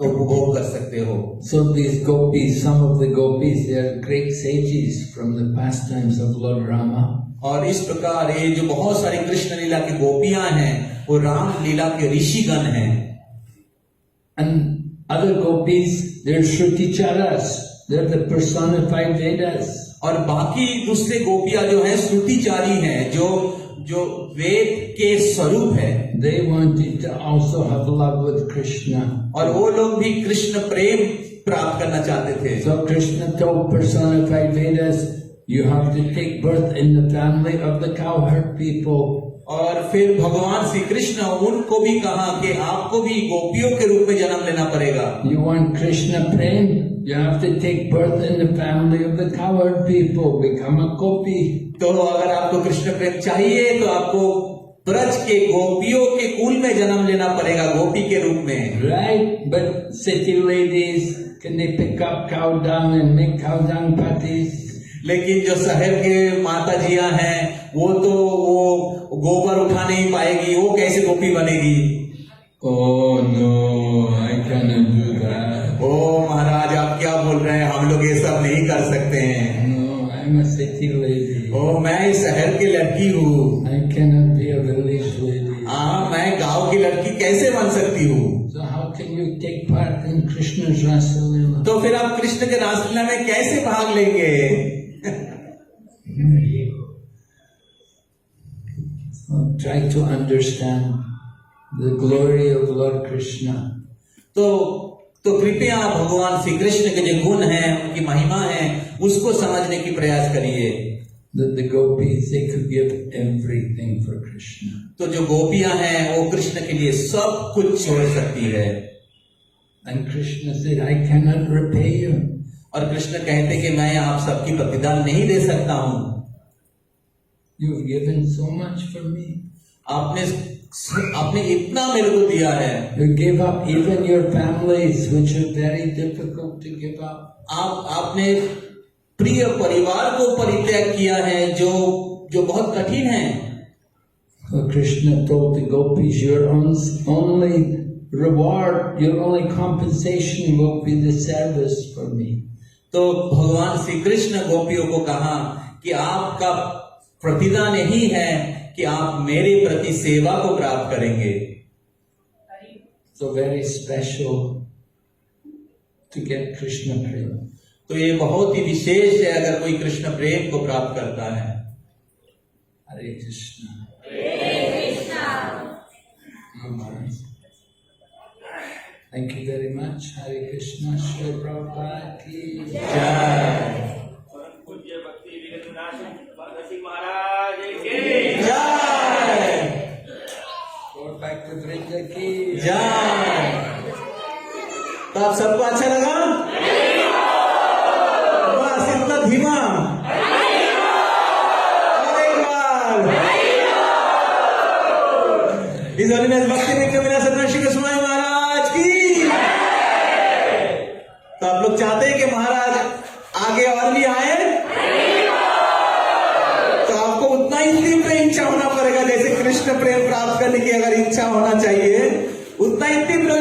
उपभोग कर सकते हो। So these gopis, some of the gopis, they are great sages from the pastimes of Lord Rama. और इस प्रकार ये जो बहुत सारी कृष्ण लीला की गोपियां हैं वो राम लीला के ऋषिगण हैं। And other gopis, they're Shruticharas, they're the personified Vedas. और बाकी दूसरे गोपियां जो हैं श्रुतिचारी हैं, जो वेद के स्वरूप है। They wanted to also have love with Krishna. और वो लोग भी कृष्ण प्रेम प्राप्त करना चाहते थे। So Krishna told personified Vedas, you have to take birth in the family of the cowherd people. और फिर भगवान श्री कृष्ण उनको भी कहा कि आपको भी गोपियों के रूप में जन्म लेना पड़ेगा। You want Krishna prem? You have to take birth in the family of the cowherd people. Become a gopi. तो अगर आपको कृष्ण प्रेम चाहिए तो आपको ब्रज के गोपियों के कुल में जन्म लेना पड़ेगा, गोपी के रूप में। Right? But city ladies, can they pick up cow dung and make cow dung patties? लेकिन जो शहर के माता जियां हैं वो गोबर उठा नहीं पाएगी, वो कैसे गोपी बनेगी? Oh no, I cannot do that. ओ महाराज आप क्या बोल रहे हैं, हम लोग ये सब नहीं कर सकते हैं। No, I'm a city lady. ओ मैं शहर की लड़की हूँ। I cannot be a village lady. हाँ मैं गांव की लड़की कैसे बन सकती हूँ? So how can you take part in Krishna's Rasa Leela? तो फिर आप कृष्ण के रासलीला में कैसे भाग लेंगे? Try to understand the glory of Lord Krishna. तो कृपया भगवान श्री कृष्ण के जो गुण हैं, उनकी महिमा है, उसको समझने की प्रयास करिए। That the gopis, they could give everything for Krishna. तो जो गोपियां हैं वो कृष्ण के लिए सब कुछ छोड़ सकती है। And Krishna said, I cannot repay you. और कृष्ण कहते कि मैं आप सबकी प्रतिदान नहीं दे सकता हूँ। You've given so much for me. आपने इतना मेरे को दिया है। You give up even your families, which are very difficult to give up. आपने प्रिय परिवार को परित्याग किया है जो बहुत कठिन है। So Krishna told the gopis, your only reward, your only compensation will be the service for me. तो भगवान श्री कृष्ण गोपियों को कहा कि आपका प्रतिदान यही है कि आप मेरे प्रति सेवा को प्राप्त करेंगे। So very special to get Krishna prem. तो ये बहुत ही विशेष है अगर कोई कृष्ण प्रेम को प्राप्त करता है। Hare Krishna. Thank you very much. Hare Krishna. Shri Prabhupada ki जय। पूज्य भक्ति विनोदनाथ भगत सिंह महाराज की जय। Go back to Vrinda ki जय। तो आप सबको अच्छा लगा? बस इतना धीमा? और एक बार। इस होलीनेस भक्ति में क्यों बिना सतना श्री कृष्ण महाराज की। तो आप लोग चाहते हैं कि महाराज आगे और भी आए?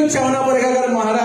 इच्छा होना पड़ेगा, अगर महाराज